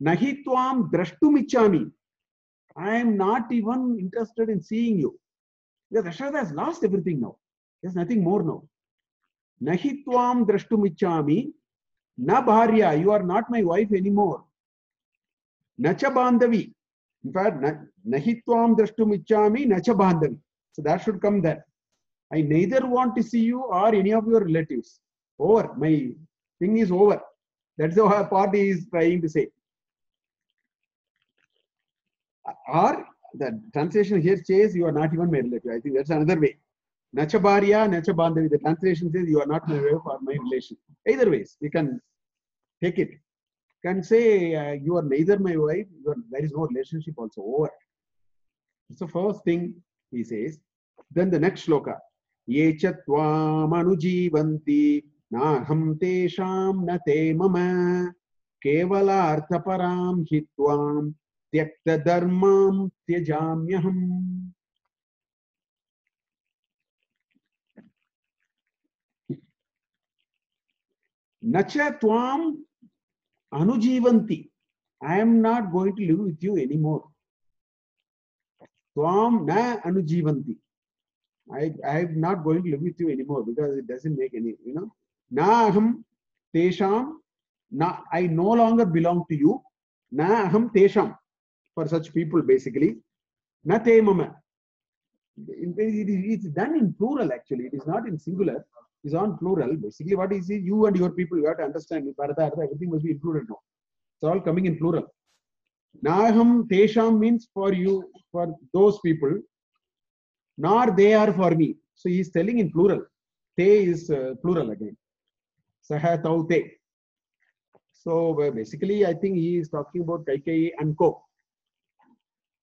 Nahi tvam drashtumichami. I am not even interested in seeing you. Because Dasaratha has lost everything now. There's nothing more now. Nahi tvam drashtumichami. Na bharya. You are not my wife anymore. Nacha bandhavi. In fact, nahi tvam drashtumichami nacha bandhavi. So that should come there. I neither want to see you or any of your relatives. Over. My thing is over. That's the part he is trying to say. Or the translation here says, you are not even my relative. I think that's another way. Nacha bharya, nacha bandhavi. The translation says, you are not my wife or my relation. Either ways, we can take it. Can say, you are neither my wife, there is no relationship also, over. It's the first thing he says. Then the next shloka. Ye chatvam anujivanti naham tesham na te mama kevala arthaparam hitvam tyakta dharmam tyajamyaham. Nacha tvam anujivanti. I am not going to live with you anymore. Tvam na anujivanti. I am not going to live with you anymore because it doesn't make any, Na aham tesham. I no longer belong to you. Na aham tesham. For such people, basically. Na te mama. It's done in plural, actually. It is not in singular. is on plural. Basically, what is it? You and your people, you have to understand. Everything must be included now. It's all coming in plural. Naham tesham means for you, for those people. Nor they are for me. So he is telling in plural. Te is plural again. Saha tau te. So basically, I think he is talking about Kaikeyi and Co,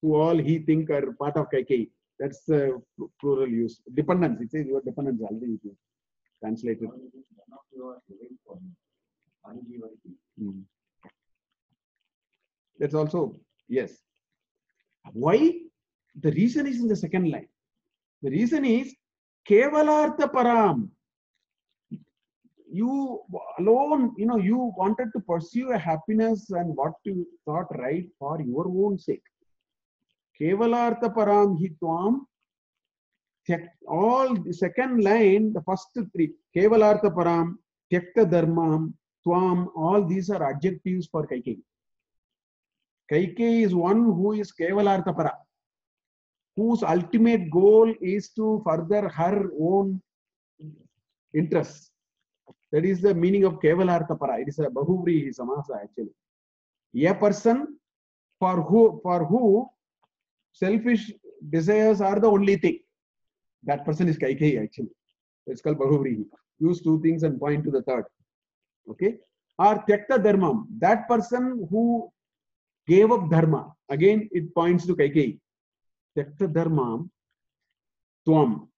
who all he think are part of Kaikeyi. That's the plural use. Dependence. It says your dependence already translated. That's also, yes. Why? The reason is in the second line. The reason is Kevalartha Param. You alone, you wanted to pursue a happiness and what you thought right for your own sake. Kevalartha Param hi tvam. All the second line, the first three, Kevalartha Param, Tyakta Dharmam, Tvam, all these are adjectives for Kaikeyi. Kaikeyi is one who is Kevalartha Para, whose ultimate goal is to further her own interests. That is the meaning of Kevalartha Para. It is a Bahuvri Samasa actually. A person for who selfish desires are the only thing. That person is Kaikeyi actually. It's called Bahuvri. Use two things and point to the third. Okay? Or Tyakta Dharmam. That person who gave up Dharma. Again, it points to Kaikeyi. Tyakta Dharmam. Tvam.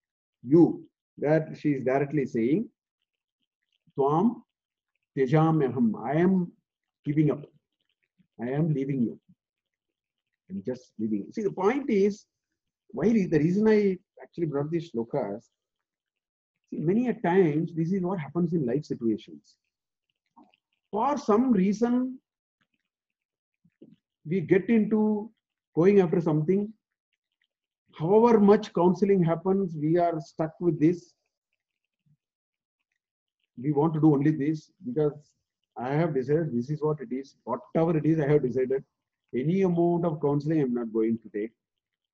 You. That she is directly saying. Tvam. Tejamyaham. I am giving up. I am leaving you. I'm just leaving you. See, the point is, why the reason I actually brought these shlokas, see, many a times this is what happens in life situations. For some reason, we get into going after something. However much counseling happens, we are stuck with this. We want to do only this because I have decided this is what it is. Whatever it is, I have decided. Any amount of counseling, I'm not going to take.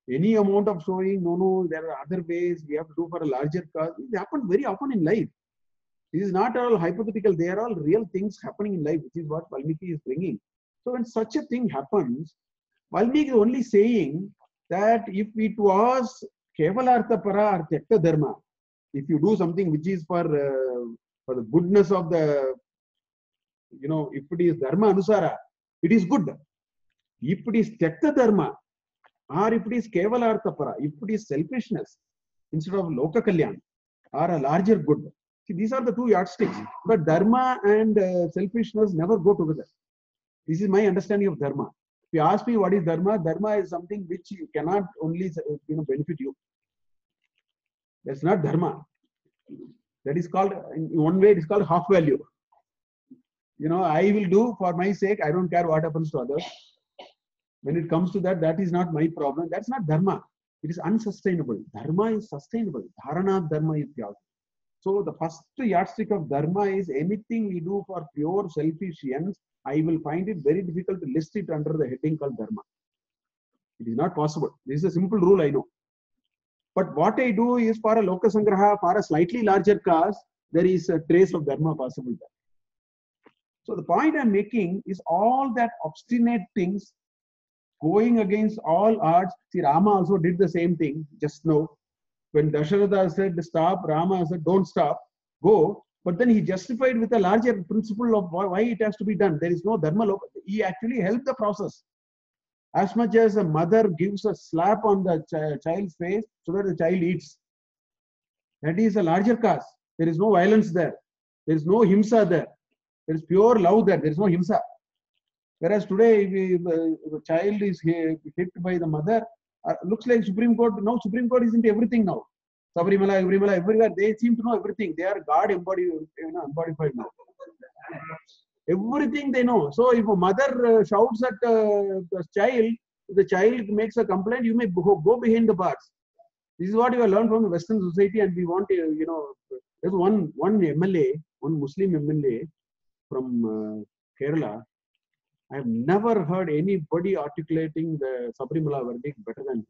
Any amount of showing, no, there are other ways we have to do for a larger cause. It happens very often in life. This is not all hypothetical. They are all real things happening in life, which is what Valmiki is bringing. So when such a thing happens, Valmiki is only saying that if it was Kevalartha Para or Tyakta Dharma, if you do something which is for the goodness of the, if it is Dharma Anusara, it is good. If it is Tyakta Dharma, or if it is Kevalartha Para, if it is selfishness instead of Loka Kalyan or a larger good. See, these are the two yardsticks. But Dharma and selfishness never go together. This is my understanding of Dharma. If you ask me what is Dharma, Dharma is something which you cannot only benefit you. That's not Dharma. That is called, in one way, it is called half value. I will do for my sake. I don't care what happens to others. When it comes to that, that is not my problem. That's not Dharma. It is unsustainable. Dharma is sustainable. Dharana Dharma is Yad. So the first yardstick of Dharma is anything we do for pure selfish ends, I will find it very difficult to list it under the heading called Dharma. It is not possible. This is a simple rule I know. But what I do is for a Loka Sangraha, for a slightly larger cause, there is a trace of Dharma possible there. So the point I'm making is all that obstinate things going against all odds. See, Rama also did the same thing just now. When Dasaratha said stop, Rama said don't stop, go. But then he justified with a larger principle of why it has to be done. There is no Dharma Loka. He actually helped the process. As much as a mother gives a slap on the child's face so that the child eats. That is a larger cause. There is no violence there. There is no himsa there. There is pure love there. There is no himsa. Whereas today, if the child is hit by the mother, looks like Supreme Court. Now Supreme Court is into everything now. Sabrimala, everywhere. They seem to know everything. They are God embodied now. Everything they know. So if a mother shouts at the child, if the child makes a complaint, you may go behind the bars. This is what you have learned from the Western society, and we want to, there's one MLA, one Muslim MLA from Kerala. I have never heard anybody articulating the Sabrimala verdict better than him.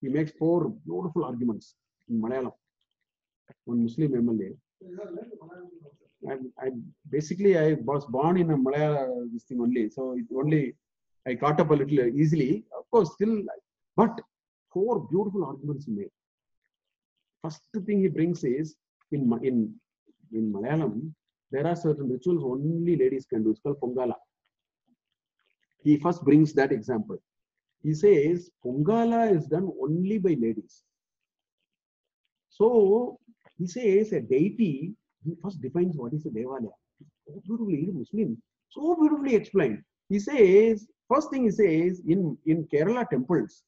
He makes 4 beautiful arguments in Malayalam. One Muslim MLA. You have learned Malayalam also. Basically I was born in a Malaya this thing only, so it only I caught up a little easily. Of course, still, but four beautiful arguments he made. First thing he brings is in Malayalam there are certain rituals only ladies can do. It's called Pongala. He first brings that example. He says Pongala is done only by ladies. So he says a deity. He first defines what is a Devalaya. So beautifully, Muslim, so beautifully explained. He says, first thing he says, in Kerala temples,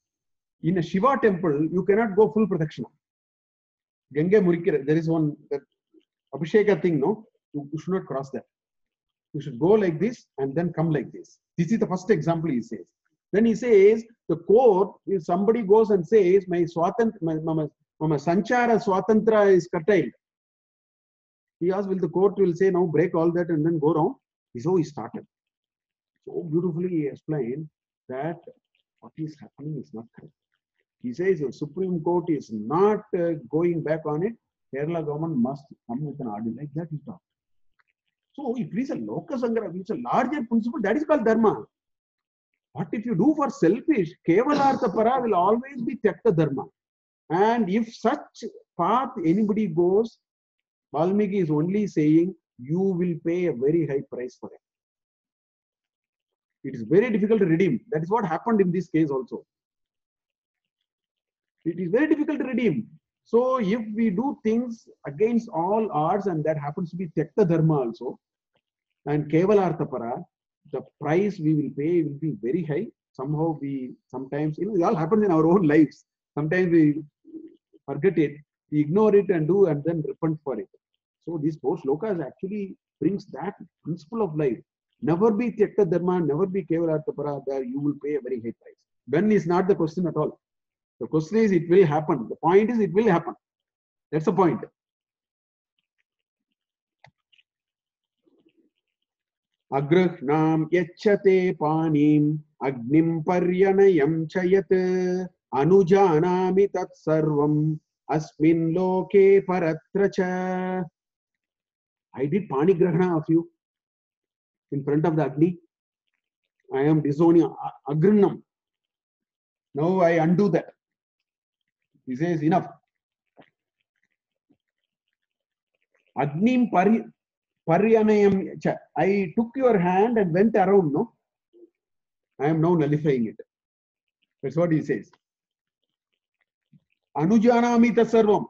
in a Shiva temple, you cannot go full protection. Ganga Murikira, there is one that Abhisheka thing, no? You should not cross that. You should go like this and then come like this. This is the first example he says. Then he says, the court, if somebody goes and says, my Sanchara Swatantra is curtailed. He asked, will the court will say, now break all that and then go round? So he started. So beautifully he explained that what is happening is not correct. He says the Supreme Court is not going back on it. Kerala government must come with an order like that. He talked. So if it is a locus sangra, it's a larger principle, that is called dharma. What if you do for selfish, kevalartha para will always be tyakta dharma. And if such path anybody goes, Valmiki is only saying you will pay a very high price for it. It is very difficult to redeem. That is what happened in this case also. It is very difficult to redeem. So if we do things against all odds, and that happens to be Tyakta Dharma also, and Kevalartha Para, the price we will pay will be very high. Somehow sometimes, it all happens in our own lives. Sometimes we forget it, we ignore it and do, and then repent for it. So these four shlokas actually brings that principle of life. Never be Tyakta Dharma, never be Kevalartha Para, there you will pay a very high price. When is not the question at all. The question is, it will happen. The point is, it will happen. That's the point. Agrahnam yachate panim agnim paryanayam chayat anujanami tat sarvam asmin loke paratracha. I did panigrahana of you in front of the Agni. I am disowning Agrinam. Now I undo that. He says, enough. Agnim Paryanayam. I took your hand and went around, no? I am now nullifying it. That's what he says. Anujanami tasarvam.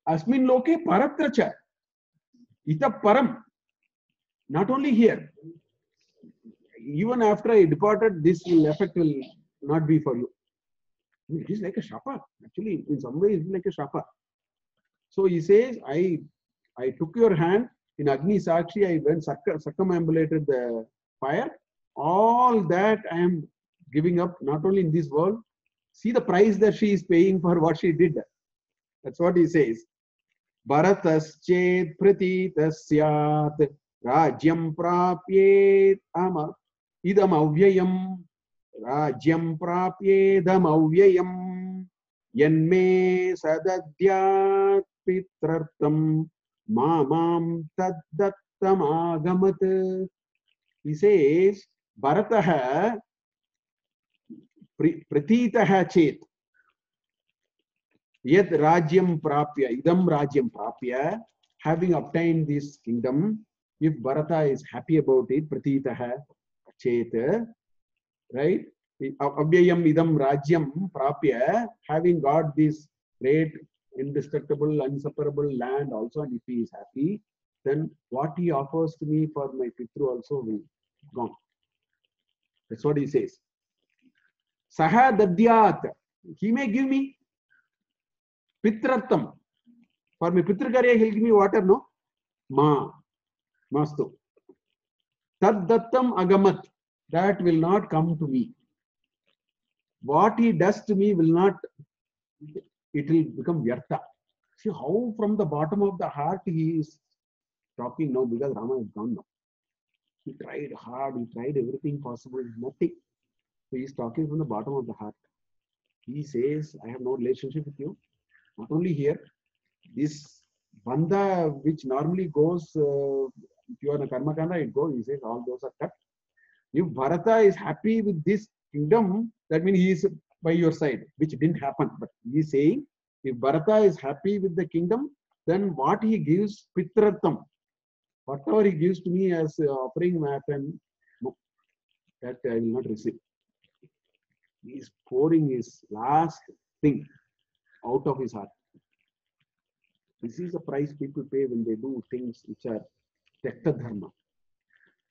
Asmin loke paratracha. Ita param. Not only here. Even after I departed, this effect will not be for you. It is like a shapa. Actually, in some ways, it's like a shapa. So he says, I took your hand in Agni Sakshi, I went circumambulated the fire. All that I am giving up, not only in this world. See the price that she is paying for what she did. That's what he says. Bharatas-ched pratitasyat rajyam prapyet idam avyayam. Rajyam prapyedam avyayam yanme sadadyat pitrartam mamam taddattam agamat. He says, Bharataha pratitaha chet yad rajyam prapya, idam rajyam prapya, having obtained this kingdom, if Bharata is happy about it, pratitaha chet, right? Avyayam idam rajyam prapya, having got this great, indestructible, unseparable land also, and if he is happy, then what he offers to me for my pitru also will gone. That's what he says. Saha dadyat, he may give me pitrartam. For my pitrakarya, he'll give me water, no? Mastu. Tad dattam agamat, that will not come to me. What he does to me will not, it will become vyartha. See how from the bottom of the heart he is talking now, because Rama is gone now. He tried hard, he tried everything possible, nothing. So he is talking from the bottom of the heart. He says, I have no relationship with you. Not only here, this Bandha, which normally goes, if you are in a karma kanda, it goes, he says, all those are cut. If Bharata is happy with this kingdom, that means he is by your side, which didn't happen. But he is saying, if Bharata is happy with the kingdom, then what he gives, Pitratam, whatever he gives to me as offering, no, that I will not receive. He is pouring his last thing out of his heart. This is the price people pay when they do things which are Tekta Dharma,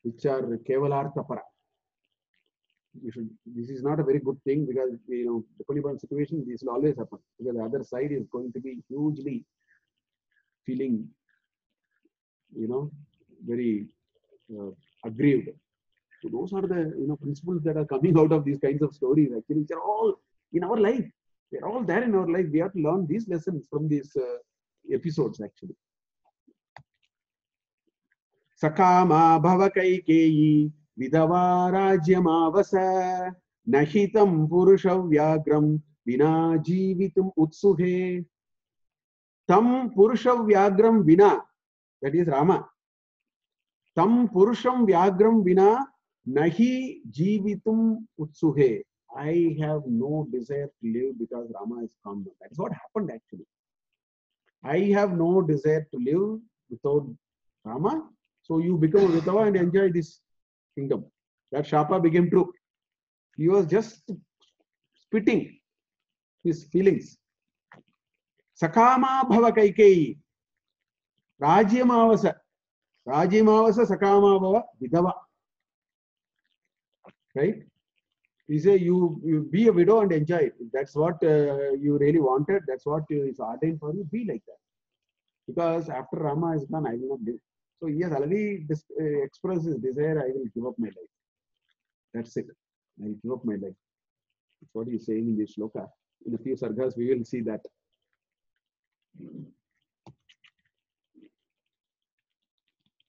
which are Kevalartha Para. This is not a very good thing because, depending on situation, this will always happen because the other side is going to be hugely feeling, very aggrieved. So those are the principles that are coming out of these kinds of stories. Actually, which are all in our life. They're all there in our life. We have to learn these lessons from these episodes. Actually, Sakama Bhava Kaikeyi Vidava Rajyamavasa Nahitam Purusha Vyagram Vina Jivitum Utsuhe Tam Purusha Vyagram Vina, that is Rama. Tam Purusham Vyagram Vina Nahi Jivitum Utsuhe. I have no desire to live because Rama is calm. That is what happened actually. I have no desire to live without Rama. So you become a Vidava and enjoy this kingdom. That Shapa became true. He was just spitting his feelings. Sakama Bhava Kaikeyi Rajyamavasa. Rajyamavasa Sakama Bhava Vidava. Right? He say you be a widow and enjoy it. If that's what you really wanted, that's what is ordained for you, be like that. Because after Rama is gone, I will not live. So he has already expressed his desire, I will give up my life. That's it. I will give up my life. That's what he is saying in this shloka. In a few sargas, we will see that.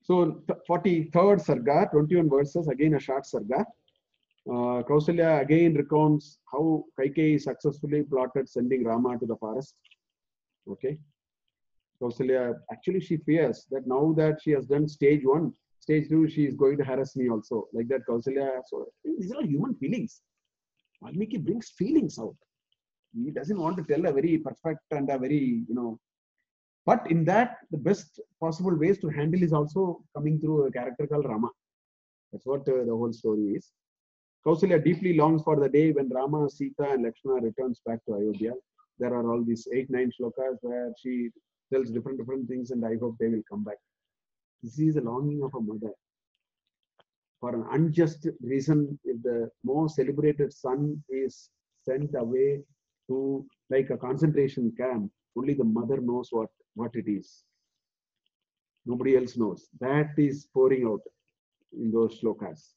So 43rd sarga, 21 verses, again a short sarga. Kausalya again recounts how Kaikeyi successfully plotted sending Rama to the forest. Okay. Kausalya, actually she fears that now that she has done stage 1, stage 2, she is going to harass me also. Like that Kausalya, so these are human feelings. Valmiki brings feelings out. He doesn't want to tell a very perfect and a very, but in that, the best possible ways to handle is also coming through a character called Rama. That's what the whole story is. Kausalya deeply longs for the day when Rama, Sita and Lakshmana returns back to Ayodhya. There are all these 8-9 shlokas where she tells different things and I hope they will come back. This is a longing of a mother. For an unjust reason, if the most celebrated son is sent away to like a concentration camp, only the mother knows what it is. Nobody else knows. That is pouring out in those shlokas.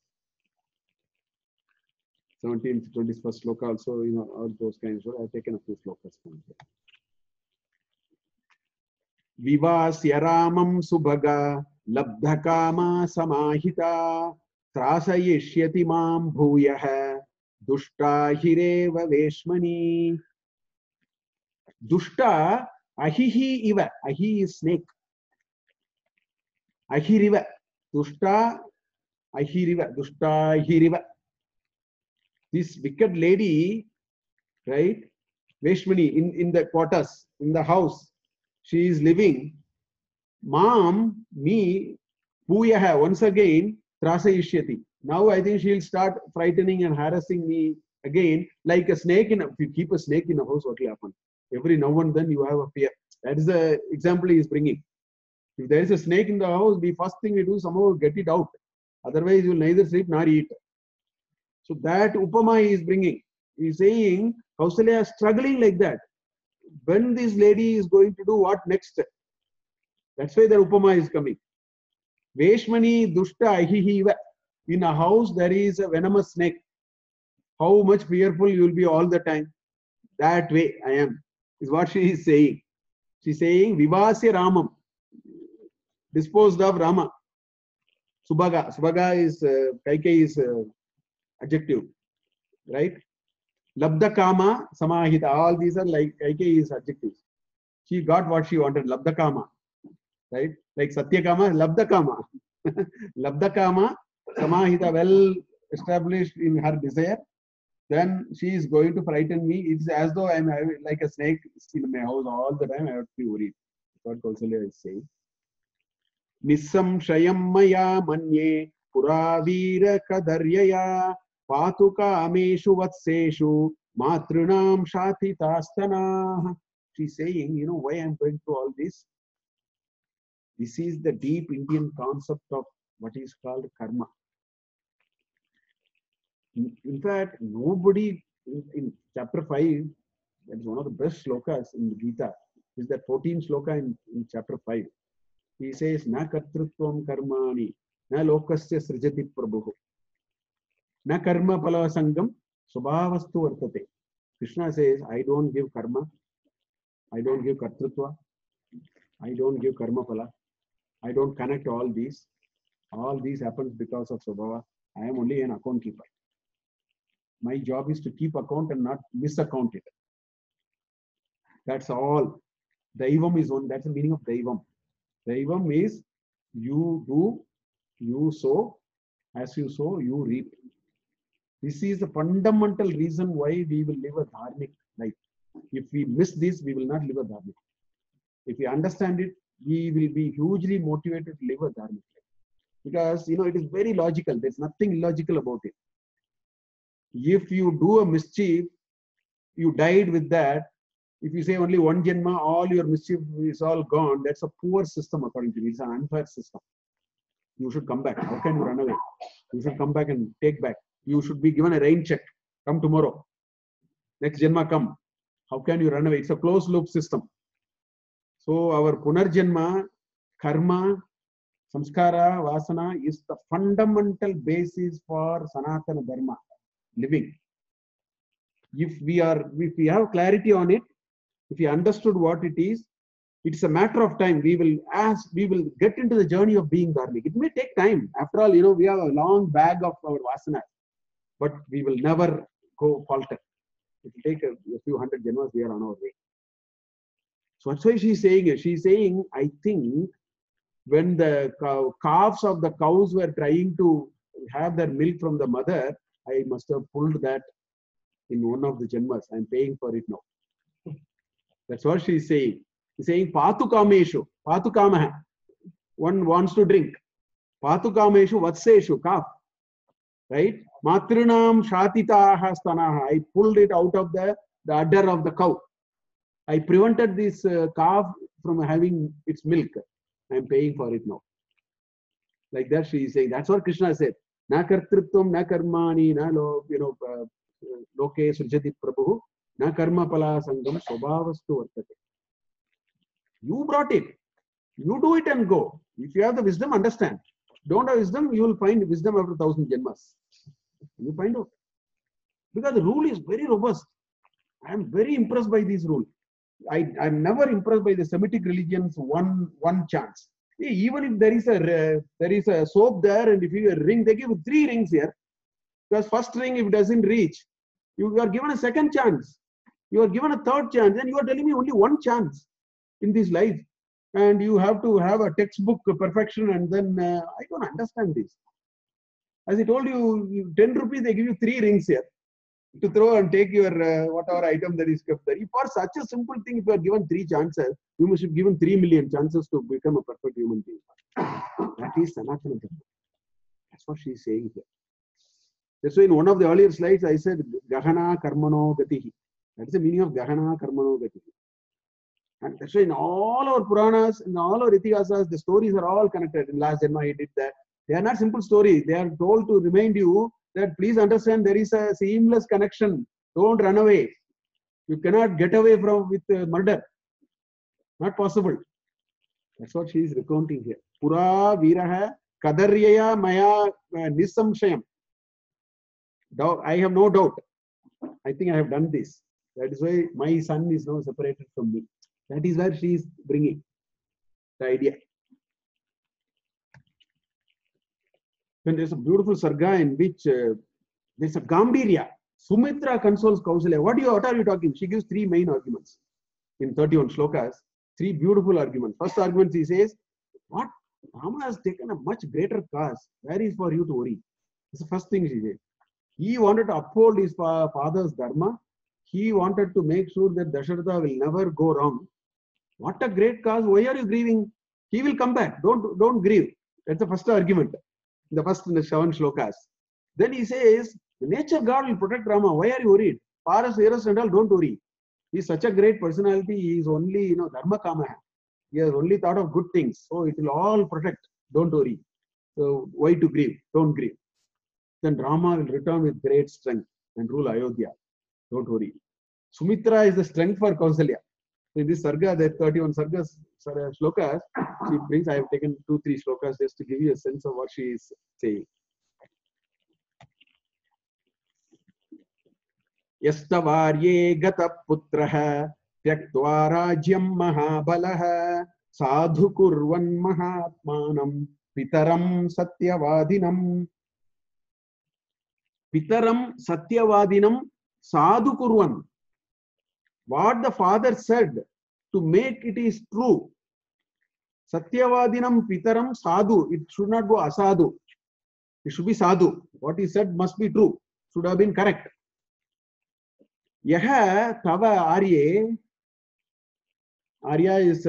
17th, 21st sloka also, all those kinds. So I've taken a few slokas from here. Vivasya Ramam Subhaga Labdhakama Samahita Trasayishyati Mam Bhuyah Dushta Hireva Veshmani. Dushta Ahihi Iva. Ahi is snake. Ahiriva. Dushta Ahiriva. Dushta Ahiriva. This wicked lady, right? Veshmani in the quarters, in the house, she is living. Mom, me, Puyaha, once again, Trasayishyati. Now I think she'll start frightening and harassing me again, like a snake if you keep a snake in a house, what will happen? Every now and then you have a fear. That is the example he is bringing. If there is a snake in the house, the first thing we do somehow get it out. Otherwise, you will neither sleep nor eat. So that Upama he is bringing. He is saying, Kausalya is struggling like that. When this lady is going to do what next? That's why the Upama is coming. Veshmani Dushta Ahihiva. In a house, there is a venomous snake. How much fearful you will be all the time. That way I am, is what she is saying. She is saying, Vivasya Ramam. Disposed of Rama. Subhaga. Subhaga is, Kaikeyi is adjective. Right? Labda Kama Samahita. All these are like Kaikeyi is adjectives. She got what she wanted. Labda Kama. right? Like Satyakama, Labdakama. Labdakama, Samahita, well established in her desire. Then she is going to frighten me. It's as though I'm like a snake in my house all the time. I have to be worried. What Kausalya is saying. Nissamshayam maya manye puravira kadaryaya patuka ameshu vatseshu matrunam shatitastana. She's saying, you know, why I'm going through all this? This is the deep Indian concept of what is called karma. In fact, nobody in chapter 5, that is one of the best slokas in the Gita, is that 14th sloka in chapter 5. He says, Na kartrutvam karmani, na lokasya srijati prabhu, na karma palasangam, subhavastu vartate. Krishna says, I don't give karma, I don't give kartrutva, I don't give karma pala, I don't connect all these. All these happens because of Subhava. I am only an account keeper. My job is to keep account and not misaccount it. That's all. Daivam is one. That's the meaning of Daivam. Daivam is you do, you sow. As you sow, you reap. This is the fundamental reason why we will live a dharmic life. If we miss this, we will not live a dharmic. If we understand it, we will be hugely motivated to live a dharmic life. Because, you know, it is very logical. There's nothing illogical about it. If you do a mischief, you died with that. If you say only one Janma, all your mischief is all gone, that's a poor system according to me. It's an unfair system. You should come back. How can you run away? You should come back and take back. You should be given a rain check. Come tomorrow. Next Janma come. How can you run away? It's a closed loop system. So our Punarjanma, Karma, Samskara, Vasana is the fundamental basis for Sanatana Dharma, living. If we have clarity on it, if we understood what it is, it's a matter of time. We will get into the journey of being dharmic. It may take time. After all, you know, we have a long bag of our vasanas, but we will never go falter. It will take a few hundred janmas, we are on our way. So that's why she's saying it. She's saying, I think, when the calves of the cows were trying to have their milk from the mother, I must have pulled that in one of the janmas. I'm paying for it now. That's what she's saying. She's saying, Patu kameshu, Patu kamaha. One wants to drink. Patu kameshu, vatseshu, calf. Right? Matrinam shatitaha stanaha. I pulled it out of the udder of the cow. I prevented this calf from having its milk. I'm paying for it now. Like that she is saying. That's what Krishna said. Na kartrutvam, na karmani, na loke srijati prabhu, na karma pala sangam swabhavastu vartate. You brought it. You do it and go. If you have the wisdom, understand. Don't have wisdom, you will find wisdom after 1,000 janmas. You find out. Because the rule is very robust. I am very impressed by this rule. I'm never impressed by the Semitic religions one chance. Even if there is a soap there, and if you ring, they give 3 rings here. Because first ring, if it doesn't reach, you are given a second chance. You are given a third chance, and you are telling me only one chance in this life. And you have to have a textbook perfection, and then I don't understand this. As I told you, 10 rupees, they give you 3 rings here to throw and take your whatever item that is kept there. For such a simple thing, if you are given 3 chances, you must have given 3 million chances to become a perfect human being. That is Sanatana Dharma. That's what she is saying here. That's why in one of the earlier slides, I said, Gahana Karmano Gatihi. That is the meaning of Gahana Karmano Gatihi. And that's why in all our Puranas, in all our Itihasas, the stories are all connected. In last Janma, he did that. They are not simple stories. They are told to remind you that please understand there is a seamless connection. Don't run away. You cannot get away with murder. Not possible. That's what she is recounting here. Pura viraha kadaryaya maya nisamshayam. I have no doubt. I think I have done this. That is why my son is now separated from me. That is where she is bringing the idea. Then there's a beautiful sarga in which there's a Gambhirya. Sumitra consoles Kausalya. What are you talking? She gives 3 main arguments in 31 shlokas. 3 beautiful arguments. First argument, she says, What? Rama has taken a much greater cause. Where is for you to worry? It's the first thing she said. He wanted to uphold his father's dharma. He wanted to make sure that Dasaratha will never go wrong. What a great cause. Why are you grieving? He will come back. Don't grieve. That's the first argument. The first in the 7 shlokas. Then he says, the nature God will protect Rama. Why are you worried? Paras, Eros and all, don't worry. He is such a great personality. He is only, dharma kama. He has only thought of good things. So it will all protect. Don't worry. So why to grieve? Don't grieve. Then Rama will return with great strength and rule Ayodhya. Don't worry. Sumitra is the strength for Kausalya. So in this sarga, there are 31 sargas, shlokas, she brings, I have taken 2-3 shlokas just to give you a sense of what she is saying. Yastavarye gata putraha tyaktva rajyam mahabalaha sadhu kurvan mahatmanam pitaram satyavadinam. Pitaram satyavadinam sadhu kurvan. What the father said to make it is true. Satyavadinam pitaram sadhu. It should not go asadu. It should be sadhu. What he said must be true. Should have been correct. Yaha tava arye. Arya is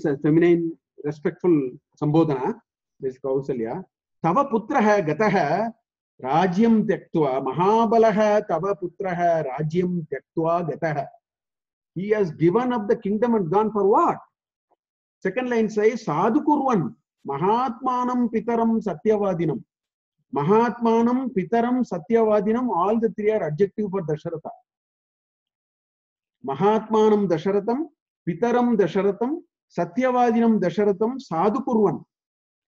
a feminine respectful sambodhana. This is Kausalya. Tava putraha gataha Rajyam tyaktva mahabalaha tava putraha rajyam tyaktva gataha. He has given up the kingdom and gone for what? Second line says sadhu kurvan mahatmanam pitaram satyavadinam. Mahatmanam pitaram satyavadinam. All the 3 are adjective for Dasaratha. Mahatmanam Dasaratham, pitaram Dasaratham, satyavadinam Dasaratham, sadhu kurvan.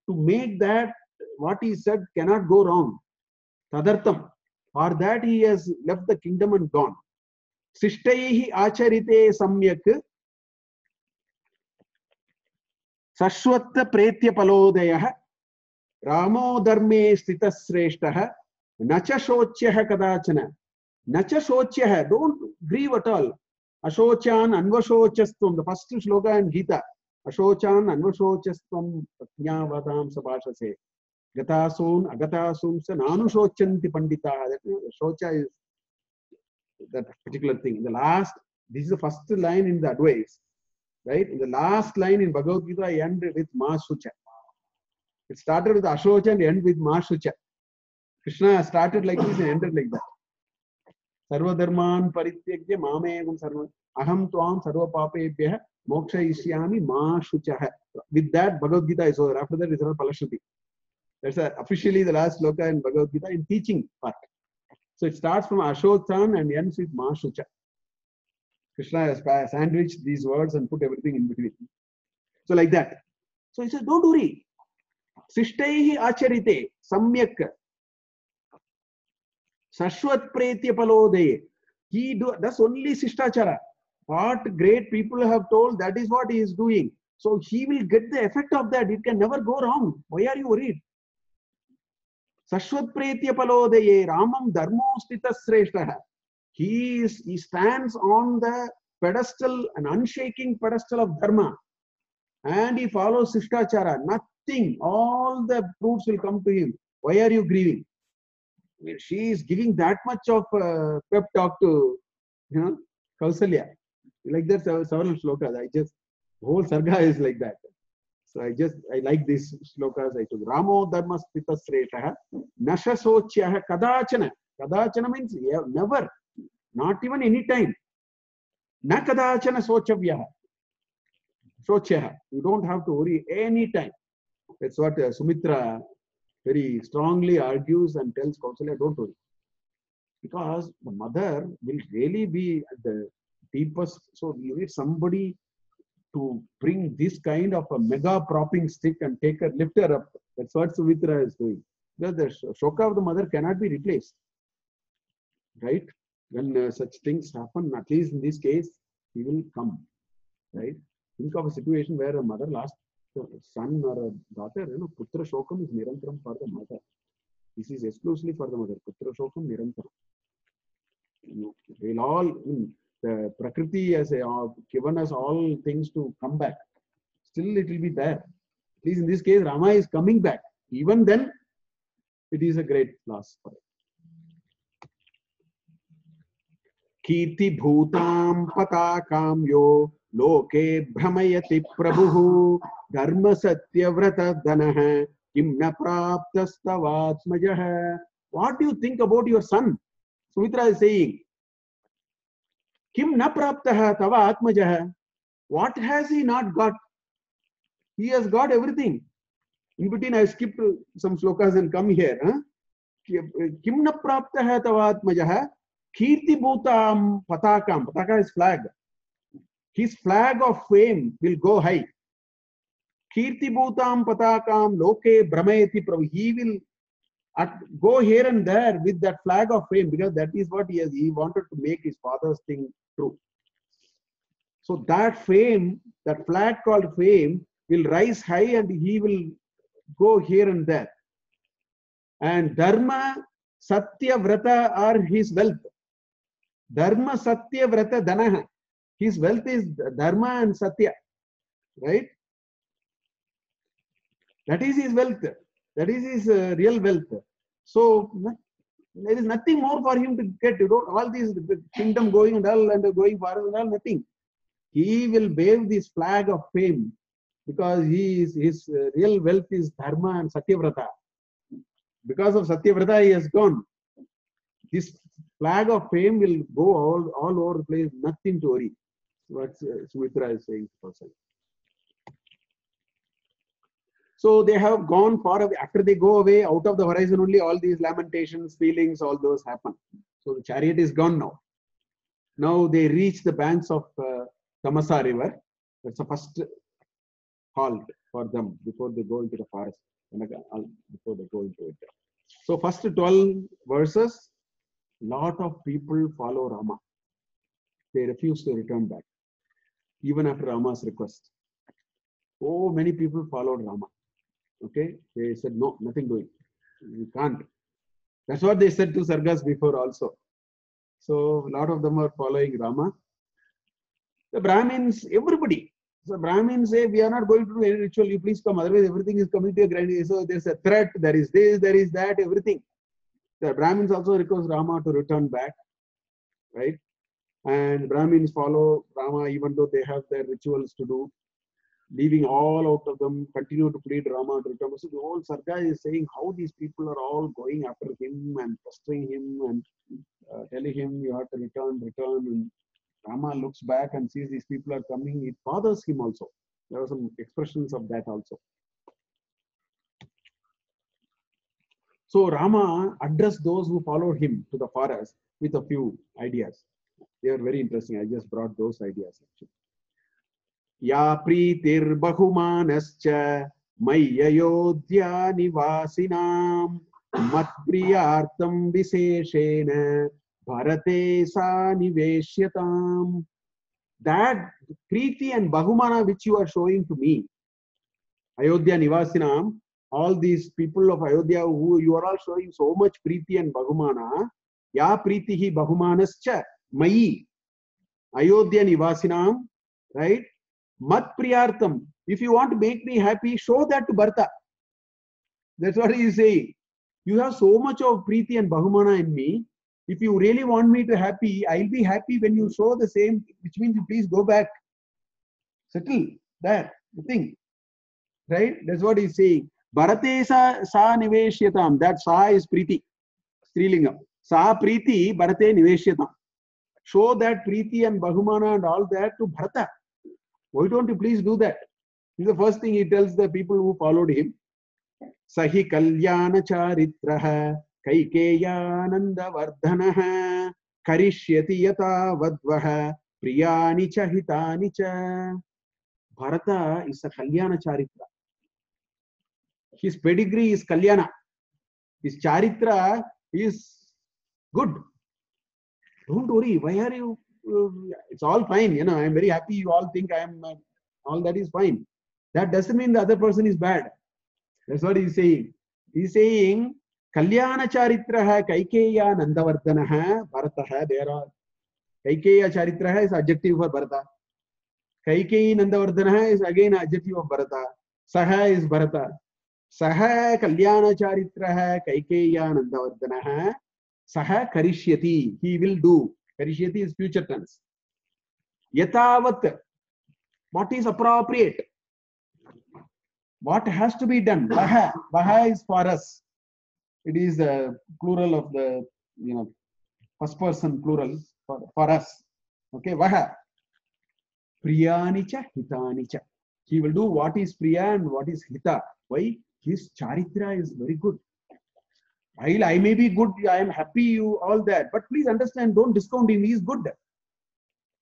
To make that what he said cannot go wrong. Tadartham. For that he has left the kingdom and gone. Sishtaihi acharite samyak sashwatta pretya palodayah ramo dharme stita sreshtaha nacha shochyaha kadachana. Nacha shochyaha. Don't grieve at all. Ashochan anvashochastvam. The first shloka in Gita. Ashochan anvashochastvam prajnavadam sabhashase. Gatasun, agatasum, sa nanushocchanti pandita. Shocha is that particular thing. In the last, this is the first line in the advice, right? In the last line in Bhagavad Gita, I end with Ma Shucha. It started with Ashocha and end with Ma Shucha. Krishna started like this and ended like that. Sarva dharman parityagya mamegam sarva aham tvam sarva papebhyah moksha ishyami ma shuchah. With that, Bhagavad Gita is over. After that, it's all Palashruti. That's officially the last sloka in Bhagavad Gita in teaching part. So it starts from Ashochan and ends with Ma Shucha. Krishna has sandwiched these words and put everything in between. So like that. So he said, don't worry. Sishtaihi acharite samyak sashwat pretya palodeye. He does only Sishtachara. What great people have told, that is what he is doing. So he will get the effect of that. It can never go wrong. Why are you worried? Sashwat pretya palodeye ramam dharmo stita sreshtaha. He stands on the pedestal, an unshaking pedestal of dharma. And he follows Sishtachara. Nothing. All the fruits will come to him. Why are you grieving? I mean, she is giving that much of pep talk to, Kausalya. Like that, several shlokas. The whole sarga is like that. So I like these shlokas. I took Ramo dharma stita sretaha nasha sochyaha kadachana. Kadachana means never, not even any time. Na kadachana sochavyaha. Sochyaha. You don't have to worry any time. That's what Sumitra very strongly argues and tells Kausalya, don't worry. Because the mother will really be at the deepest. So you need somebody to bring this kind of a mega propping stick and lift her up. That's what Sumitra is doing. Because the shoka of the mother cannot be replaced. Right? When such things happen, at least in this case, he will come. Right? Think of a situation where a mother lost a son or a daughter. Putra shokam is nirantaram for the mother. This is exclusively for the mother. Putra shokam nirantaram. We'll all, the Prakriti has given us all things to come back. Still it will be there. At least in this case, Rama is coming back. Even then, it is a great loss for it. Kirti bhutam patakam yo loke bhramayati prabhu dharma satya vrata dhanah kim na praptastavatmajah. What do you think about your son? Sumitra is saying, Kim na praptah tava atmajah. What has he not got? He has got everything. In between, I skipped some slokas and come here. Kim na praptah tava atmajah. Kirti bhutam patakam. Pataka is flag. His flag of fame will go high. Kirti bhutam patakam loke brahmayati prabhu. He will go here and there with that flag of fame, because that is what he has. He wanted to make his father's thing true. So that fame, that flag called fame, will rise high and he will go here and there. And dharma, satya, vrata are his wealth. Dharma, satya, vrata, dhanaha. His wealth is dharma and satya, right? That is his wealth. That is his real wealth. So there is nothing more for him to get. You know, all these kingdom going and all and going far and all, nothing. He will wave this flag of fame because his real wealth is dharma and satyavrata. Because of satyavrata, he has gone. This flag of fame will go all over the place. Nothing to worry. What Sumitra is saying. So they have gone far away. After they go away, out of the horizon only, all these lamentations, feelings, all those happen. So the chariot is gone now. Now they reach the banks of Tamasa river. That's the first halt for them before they go into the forest. Before they go into it. So first 12 verses, lot of people follow Rama. They refuse to return back, even after Rama's request. So many people followed Rama. Okay, they said no, nothing doing. We can't. That's what they said to Sargas before also. So a lot of them are following Rama. The Brahmins, everybody. So Brahmins say, we are not going to do any ritual. You please come. Otherwise, everything is coming to a grand. So there's a threat. There is this. There is that. Everything. The Brahmins also request Rama to return back, right? And Brahmins follow Rama even though they have their rituals to do. Leaving all out of them, continue to plead Rama to return. So the whole Sarga is saying how these people are all going after him and pestering him and telling him you have to return. And Rama looks back and sees these people are coming. It bothers him also. There were some expressions of that also. So Rama addressed those who followed him to the forest with a few ideas. They are very interesting. I just brought those ideas actually. Ya pritir bahumanascha Ayodhya nivasinam matpriyartam viseshena bharate sa niveshyatam. That priti and bahumana which you are showing to me, Ayodhya nivasinam, all these people of Ayodhya who you are all showing so much priti and bahumana, ya pritihi bahumanascha mayi Ayodhya nivasinam, right? Mat priyartam. If you want to make me happy, show that to Bharata. That's what he is saying. You have so much of Preeti and Bahumana in me. If you really want me to happy, I'll be happy when you show the same, which means you please go back. Settle there. The thing. Right? That's what he's saying. Bharate sa niveshyatam. That sa is Preeti. Strilingam. Sa Preeti, Bharate niveshyatam. Show that Preeti and Bahumana and all that to Bharata. Why don't you please do that? This is the first thing he tells the people who followed him. Sahi kalyana charitraha kaikeyananda vardhanaha karishyati yata vadvaha priyani cha hitani cha. Bharata is a kalyana charitra. His pedigree is kalyana. His charitra is good. Don't worry. Why are you? It's all fine. You know, I'm very happy. You all think I am. All that is fine. That doesn't mean the other person is bad. That's what he's saying. He's saying, Kalyana Charitraha Kaikeya Nandavardhanaha Bharataha. There are Kaikeya Charitraha is adjective for Bharata. Kaikeyi Nandavardhana is again adjective of Bharata. Saha is Bharata. Saha Kalyana Charitraha Kaikeya Nandavardhana. Saha Karishyati. He will do. Karishyati is future tense. Yatavat. What is appropriate? What has to be done? Vaha. Vaha is for us. It is the plural of the, first person plural for us. Okay, Vaha. Priyanicha Hitanicha. He will do what is Priya and what is Hita. Why? His charitra is very good. While I may be good, I am happy, you all that. But please understand, don't discount him. He is good.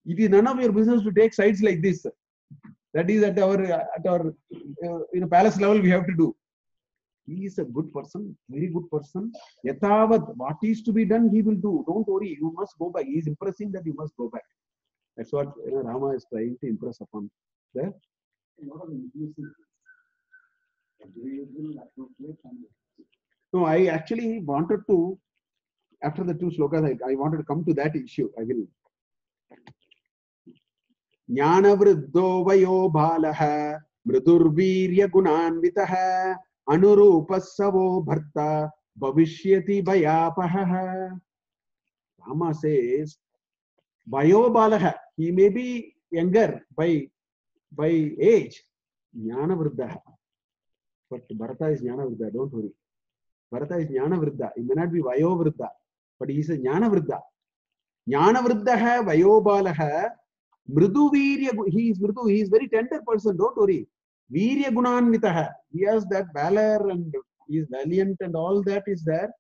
It is none of your business to take sides like this. That is at our palace level we have to do. He is a good person, very good person. Yatavad, what is to be done, he will do. Don't worry, you must go back. He is impressing that you must go back. That's what Rama is trying to impress upon. There. No, I actually wanted to, after the two slokas, I wanted to come to that issue. I will. Jnana vriddho vayo balaha mridurvirya gunanvitaha anurupasavo bharta bhavishyati bhayapaha. Rama says, vayo balaha, he may be younger by age, jnana vriddha. But Bharata is jnana vriddha, don't worry. Bharata is jnana vriddha. He may not be vayo vriddha, but he is a jnana vriddha. Jnana vriddha vayo balaha. Mridu virya, he is mridu, he is very tender person, don't worry. Virya gunanvitaha, he has that valor and he is valiant and all that is there.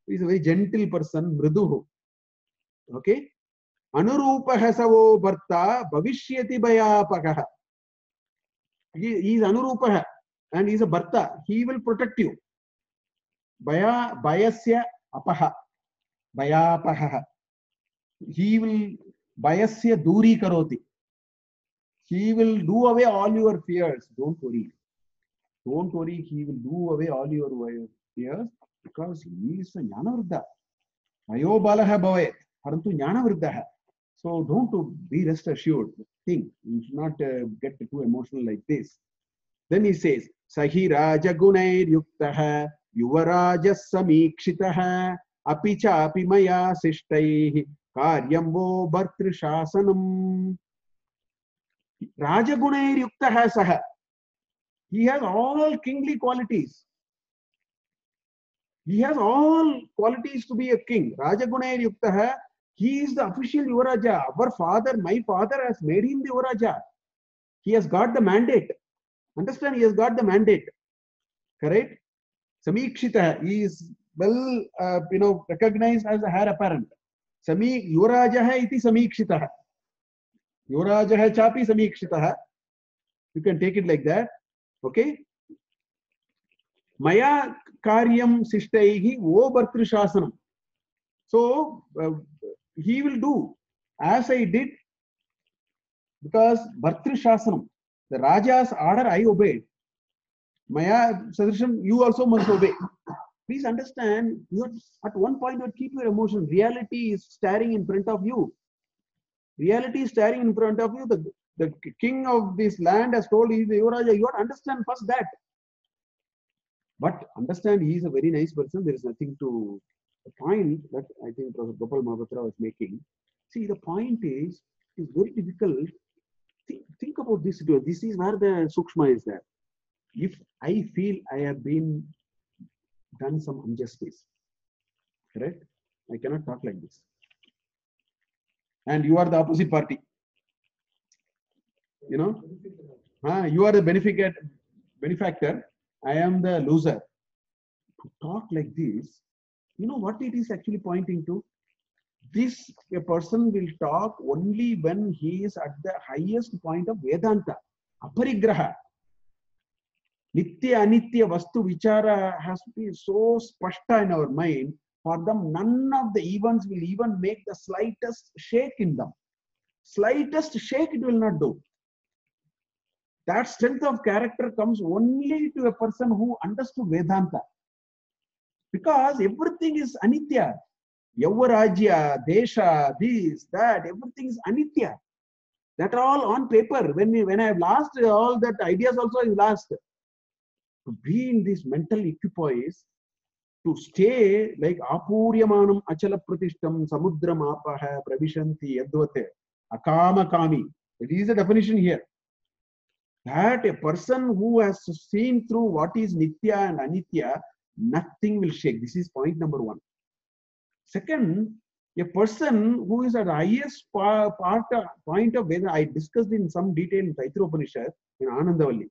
He is a very gentle person, mriduhu. Okay? Anurupaha savo bharta bhavishyati bhayapakaha. He is anurupaha and he is a bharta. He will protect you. Bhayasya apaha. Bhayapaha. He will Bayasya duri karoti. He will do away all your fears. Don't worry. Don't worry. He will do away all your fears because he is a jnana vriddha. Ayo balaha bhavet. Parantu jnana vriddha. So don't be rest assured. Think. You should not get too emotional like this. Then he says, Sahi raja gunair yuktaha yuvaraja samikshitaha apicha apimaya sishtaihi Karyambo Bhartri Shasanam. Rajagunair Yuktaha Saha. He has all kingly qualities. He has all qualities to be a king. Rajagunair Yuktaha. He is the official Yuvaraja. Our father, my father has made him the Yuvaraja. He has got the mandate. Understand? He has got the mandate. Correct? Samikshita. He is well, recognized as a heir apparent. Yuvaraja iti samikshitah. Yuvaraja chapi samikshitah. You can take it like that. Okay. Maya karyam sishtaihi o bhartri shasanam. So he will do as I did because bhartri shasanam, the Raja's order I obeyed. Maya sadrisham, you also must obey. Please understand, at one point you keep your emotion. Reality is staring in front of you. Reality is staring in front of you. The king of this land has told you, Yuvaraja, you have to understand first that. But understand, he is a very nice person. There is nothing to the point that I think Professor Gopal Mahapatra was making. See, the point is very difficult. Think about this. This is where the sukshma is there. If I feel I have been done some injustice, correct? I cannot talk like this. And you are the opposite party. You are the benefactor. I am the loser. To talk like this, you know what it is actually pointing to? A person will talk only when he is at the highest point of Vedanta, aparigraha. Nitya anitya vastu vichara has to be so spashta in our mind. For them, none of the events will even make the slightest shake in them. Slightest shake it will not do. That strength of character comes only to a person who understood Vedanta. Because everything is anitya. Yavarajya, desha, this, that, everything is anitya. That all on paper. When I have lost all that ideas also is lost. To be in this mental equipoise, to stay like apuryamanam achala pratishtam samudram apaha pravishanti yadvate akama kami. It is the definition here. That a person who has seen through what is nitya and anitya, nothing will shake. This is point number one. Second, a person who is at the highest point of Vedanta, I discussed in some detail in Taitra Upanishad in Anandavalli.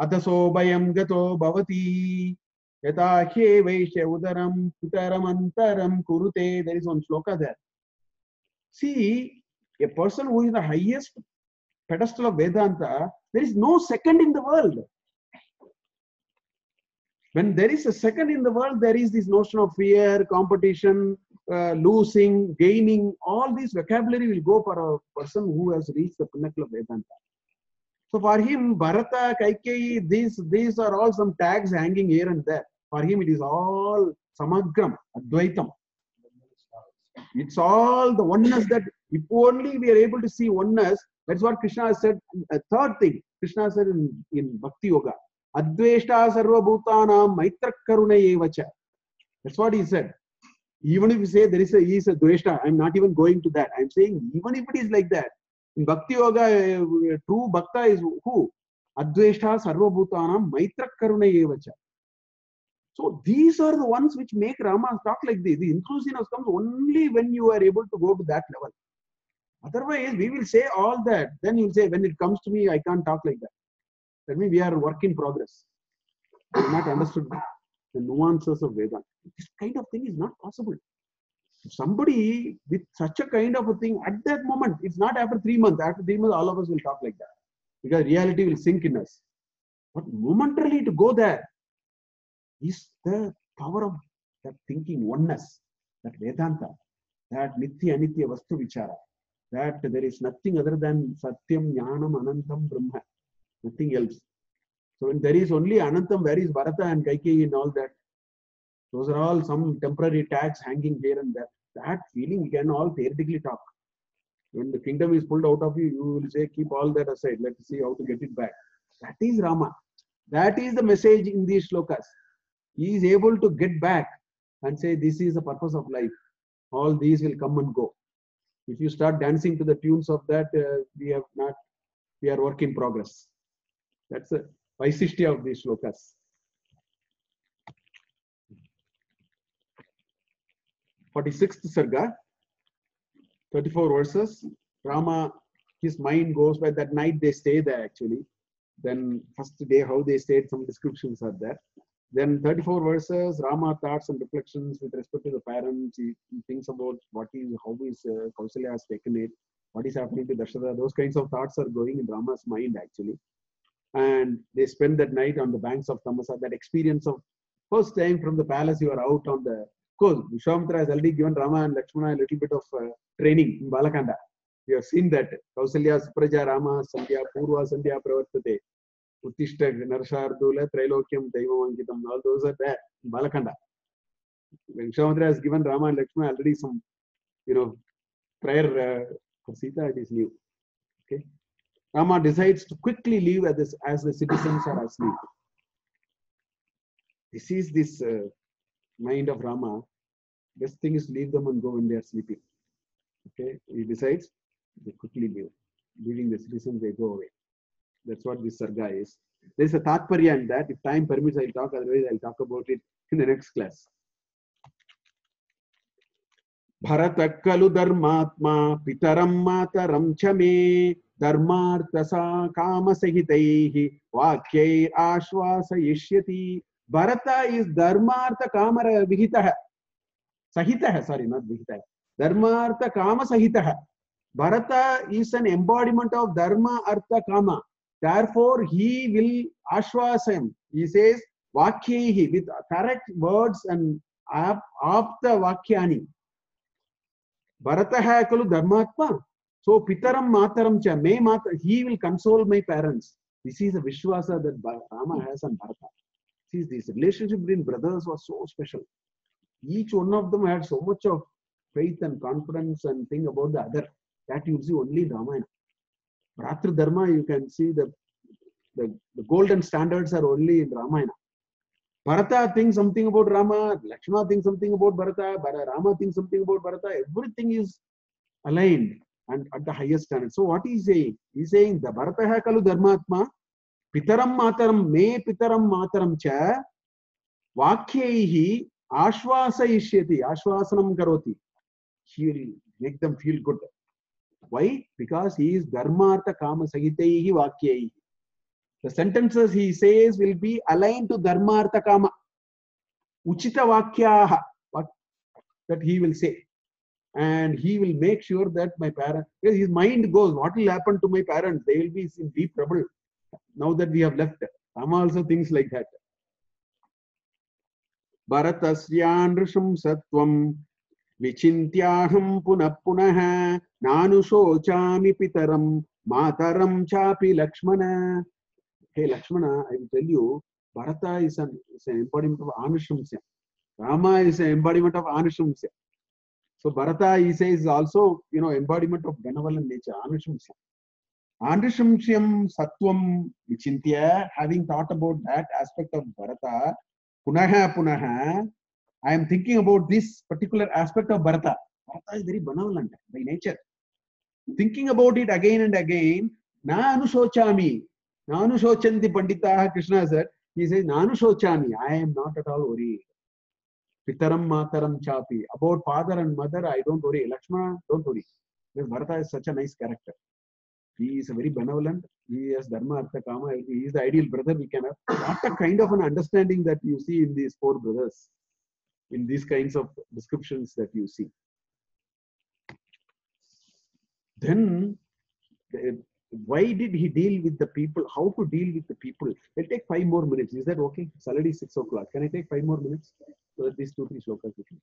Ataso bayam gato bhavati yata he vaishya udaram putaram antaram kurute. There is one shloka there. See, a person who is the highest pedestal of Vedanta, there is no second in the world. When there is a second in the world, there is this notion of fear, competition, losing, gaining. All this vocabulary will go for a person who has reached the pinnacle of Vedanta. So for him, Bharata, Kaikeyi, these are all some tags hanging here and there. For him, it is all Samagram, Advaitam. It's all the oneness that if only we are able to see oneness, that's what Krishna has said. A third thing, Krishna said in Bhakti Yoga, Adveshta sarva bhutanam maitra karuna evacha. That's what he said. Even if you say he is a dveshta, I'm not even going to that. I'm saying even if it is like that, in Bhakti Yoga, true Bhakta is who? Adveshta sarva bhutanam maitra karuna evacha. So these are the ones which make Rama talk like this. The inclusiveness comes only when you are able to go to that level. Otherwise, we will say all that. Then you will say, when it comes to me, I can't talk like that. That means we are a work in progress. We have not understood the nuances of Vedanta. This kind of thing is not possible. If somebody with such a kind of a thing at that moment, it's not after 3 months. After 3 months, all of us will talk like that. Because reality will sink in us. But momentarily to go there is the power of that thinking oneness, that Vedanta, that Nitya Anitya Vastu Vichara, that there is nothing other than Satyam, Jnanam, Anantam, Brahma, nothing else. So when there is only Anantam, where is Bharata and Kaikeyi and all that? Those are all some temporary tags hanging here and there. That feeling we can all theoretically talk. When the kingdom is pulled out of you, you will say, keep all that aside. Let's see how to get it back. That is Rama. That is the message in these shlokas. He is able to get back and say, this is the purpose of life. All these will come and go. If you start dancing to the tunes of that, we are work in progress. That's the Vaisishtya of these shlokas. 46th Sarga, 34 verses. Rama, his mind goes by that night they stay there actually. Then first day how they stayed, some descriptions are there. Then 34 verses, Rama thoughts and reflections with respect to the parents. He thinks about how Kausalya has taken it, what is happening to Dasaratha. Those kinds of thoughts are going in Rama's mind actually. And they spend that night on the banks of Tamasa. That experience of first time from the palace, you are out on the coast. Vishwamitra has already given Rama and Lakshmana a little bit of training in Balakanda. We have seen that. Kausalya, Supraja, Rama, Sandhya, Purva, Sandhya, Pravartate. Uttishta, Narshardula, Trilokyam, Daivamankitam, all those are there in Balakanda. Vishwamitra has given Rama and Lakshmana already some, prior for Sita, it is new. Okay. Rama decides to quickly leave as the citizens are asleep. This is this mind of Rama. Best thing is leave them and go when they are sleeping. Okay. He decides they quickly leave. Leaving the citizens, they go away. That's what this sarga is. There is a tatparya in that. If time permits, I'll talk. Otherwise, I'll talk about it in the next class. Bharata kalu dharmatma pitaram mataram chame dharmartasa kama sahitaihi vakyai ashvasa yishyati. Bharata is dharmartha kamara vihitaha. Sahitaha, sorry, not vihitaha. Dharmartha kama sahitaha. Bharata is an embodiment of dharma, artha, kama. Therefore, he will ashvasam. He says, vakyaihi, with correct words and apta vakyani. Bharataha kalu dharmatma. So, pitaram mataram cha, me mata, he will console my parents. This is a vishwasa that Rama has on Bharata. See, this relationship between brothers was so special. Each one of them had so much of faith and confidence and thing about the other. That you see only in Ramayana. Bhratru Dharma, you can see the golden standards are only in Ramayana. Bharata thinks something about Rama, Lakshmana thinks something about Bharata, Rama thinks something about Bharata. Everything is aligned and at the highest standard. So what is he saying? He's saying the Bharata kalu dharmatma pitaram mataram me pitaram mataram cha vakyaihi ashvasayishyati ashvasanam karoti. He will make them feel good. Why? Because he is dharmartha kama sahitaihi vakyaihi. The sentences he says will be aligned to dharmartha kama. Uchita vakyaha, that he will say. And he will make sure that my parents, his mind goes, what will happen to my parents? They will be in deep trouble now that we have left. Rama also thinks like that. Bharatasyanrisham satvam vichintyaham punah punah nanushochami pitaram mataram chapi Lakshmana. Hey Lakshmana, I will tell you, Bharata is an embodiment of Anushamsya. Rama is an embodiment of Anushamsya. So Bharata, he says, is also, embodiment of benevolent nature, Anushamsya. Anushamsyam Sattvam Vichintya, having thought about that aspect of Bharata, Punaha Punaha, I am thinking about this particular aspect of Bharata. Bharata is very benevolent by nature. Thinking about it again and again, Na Anushochami, Na Anushochanti Pandita, Krishna said, he says, Na Anushochami, I am not at all worried. Pitaram mataram chapi. About father and mother, I don't worry. Lakshmana, don't worry. Because Bharata is such a nice character. He is a very benevolent. He has dharma, artha, kama. He is the ideal brother we can have. What a kind of an understanding that you see in these four brothers, in these kinds of descriptions that you see. Then, why did he deal with the people? How to deal with the people? I'll take 5 more minutes. Is that okay? It's already 6 o'clock. Can I take 5 more minutes? So that these 2-3 shlokas we can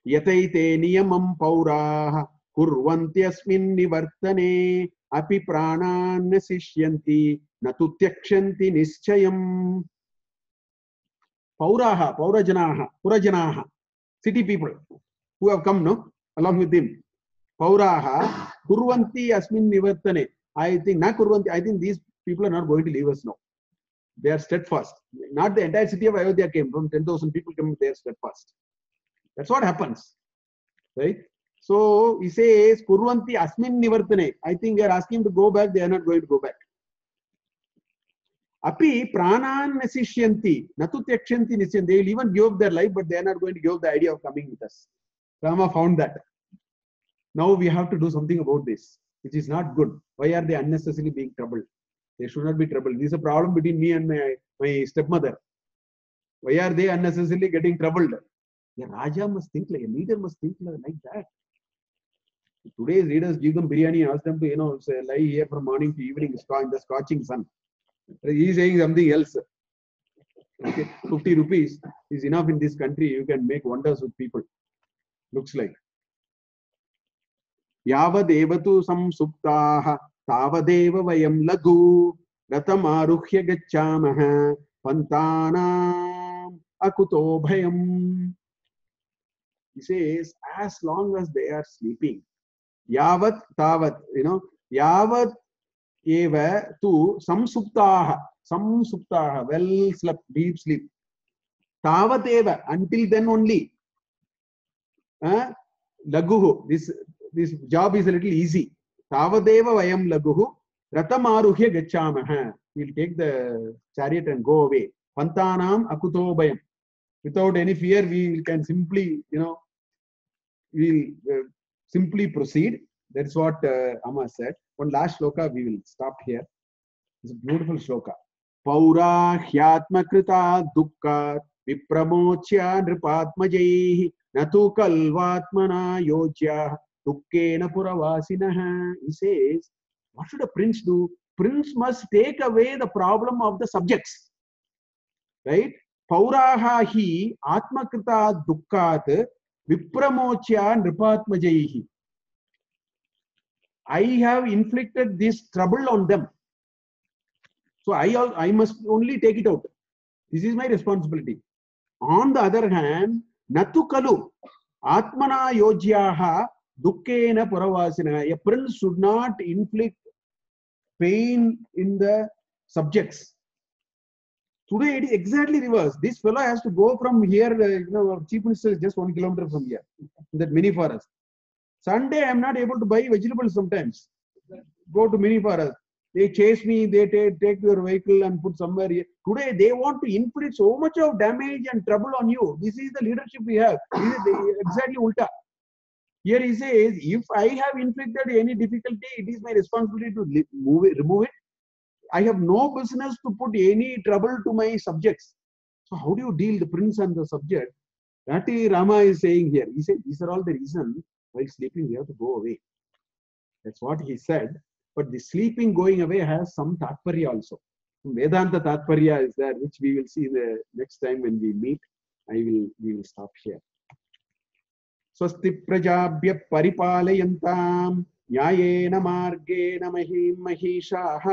finish. Yataite niyamam pauraha kurvantyasmin nivartane api pranan nasishyanti natu tyakshanti nischayam. Pauraha, purajanaha, city people who have come, no, along with him. Pauraha kurvanti asmin nivartane. I think these people are not going to leave us now. They are steadfast. Not the entire city of Ayodhya came. From 10,000 people came, they are steadfast. That's what happens. Right? So he says, Kurvanti asmin nivartane. I think they are asking to go back, they are not going to go back. Api pranan nasishyanti. Natu tyakshanti nisyan. They will even give up their life, but they are not going to give up the idea of coming with us. Rama found that. Now we have to do something about this, which is not good. Why are they unnecessarily being troubled? They should not be troubled. This is a problem between me and my stepmother. Why are they unnecessarily getting troubled? A Raja must think like, a leader must think like that. Today's leaders give them biryani and ask them to, say, lie here from morning to evening in the scorching sun. He is saying something else. Okay, 50 rupees is enough in this country. You can make wonders with people. Looks like. Yavadevatu samsuptaha tavadeva vayam lagu ratam aruhya gacchamaha pantanam akuto bhayam. He says, as long as they are sleeping, yavat tavat, yavat eva tu samsuptaha, well slept, deep sleep. Tavat eva, until then only. Laguhu, this job is a little easy. Tavadeva vayam laguhu ratam aruhya gacchamaha. We'll take the chariot and go away. Pantanam akuto bhayam. Without any fear, we can simply, we'll simply proceed. That's what Amma said. One last shloka, we will stop here. It's a beautiful shloka. Paura hyatma krita dukkha vipramochya nripatmajaihi natu kalvatmana yojya dukkena puravasinaha. He says, what should a prince do? Prince must take away the problem of the subjects. Right? Pauraha hi atmakrita dukkhat vipramochya nripatmajaihi. I have inflicted this trouble on them. So I must only take it out. This is my responsibility. On the other hand, natu kalu atmana yojyaha dukkena puravasina. A prince should not inflict pain in the subjects. Today it is exactly reverse. This fellow has to go from here, our chief minister is just 1 kilometer from here, that mini forest. Sunday I am not able to buy vegetables sometimes. Go to mini forest. They chase me, they take your vehicle and put somewhere here. Today they want to inflict so much of damage and trouble on you. This is the leadership we have. This is exactly ulta. Here he says, if I have inflicted any difficulty, it is my responsibility to remove it. I have no business to put any trouble to my subjects. So how do you deal the prince and the subject? That Rama is saying here. He said, these are all the reasons while sleeping we have to go away. That's what he said. But the sleeping going away has some tatparya also. Vedanta tatparya is there, which we will see the next time when we meet. We will stop here. स्वस्ति प्रजाभ्य परिपालयन्तां न्यायेन मार्गेण महीं महिषाः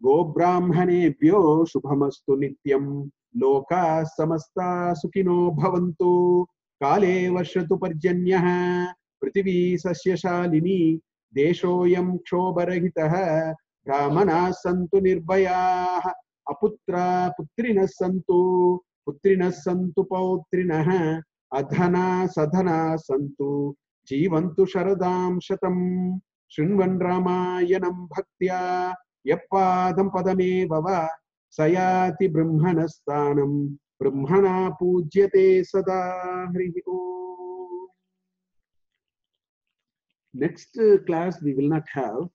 गोब्राह्मणेभ्यो शुभमस्तु नित्यं लोकाः समस्ताः सुखिनो भवन्तु काले वर्षतु पर्जन्यः पृथिवी सस्यशालिनी देशोऽयं क्षोभरहितः ब्राह्मणाः सन्तु निर्भयाः अपुत्रा पुत्रिणः सन्तु पौत्रिणः अधना सधना सन्तु जीवन्तु शरदां शतं शृण्वन् रामायणं भक्त्या यप्पादं पदमेव वा सयाति ब्रह्मणस्थानं ब्रह्मणा पूज्यते सदा हरिः ओम्. Next class we will not have,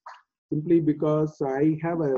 simply because I have a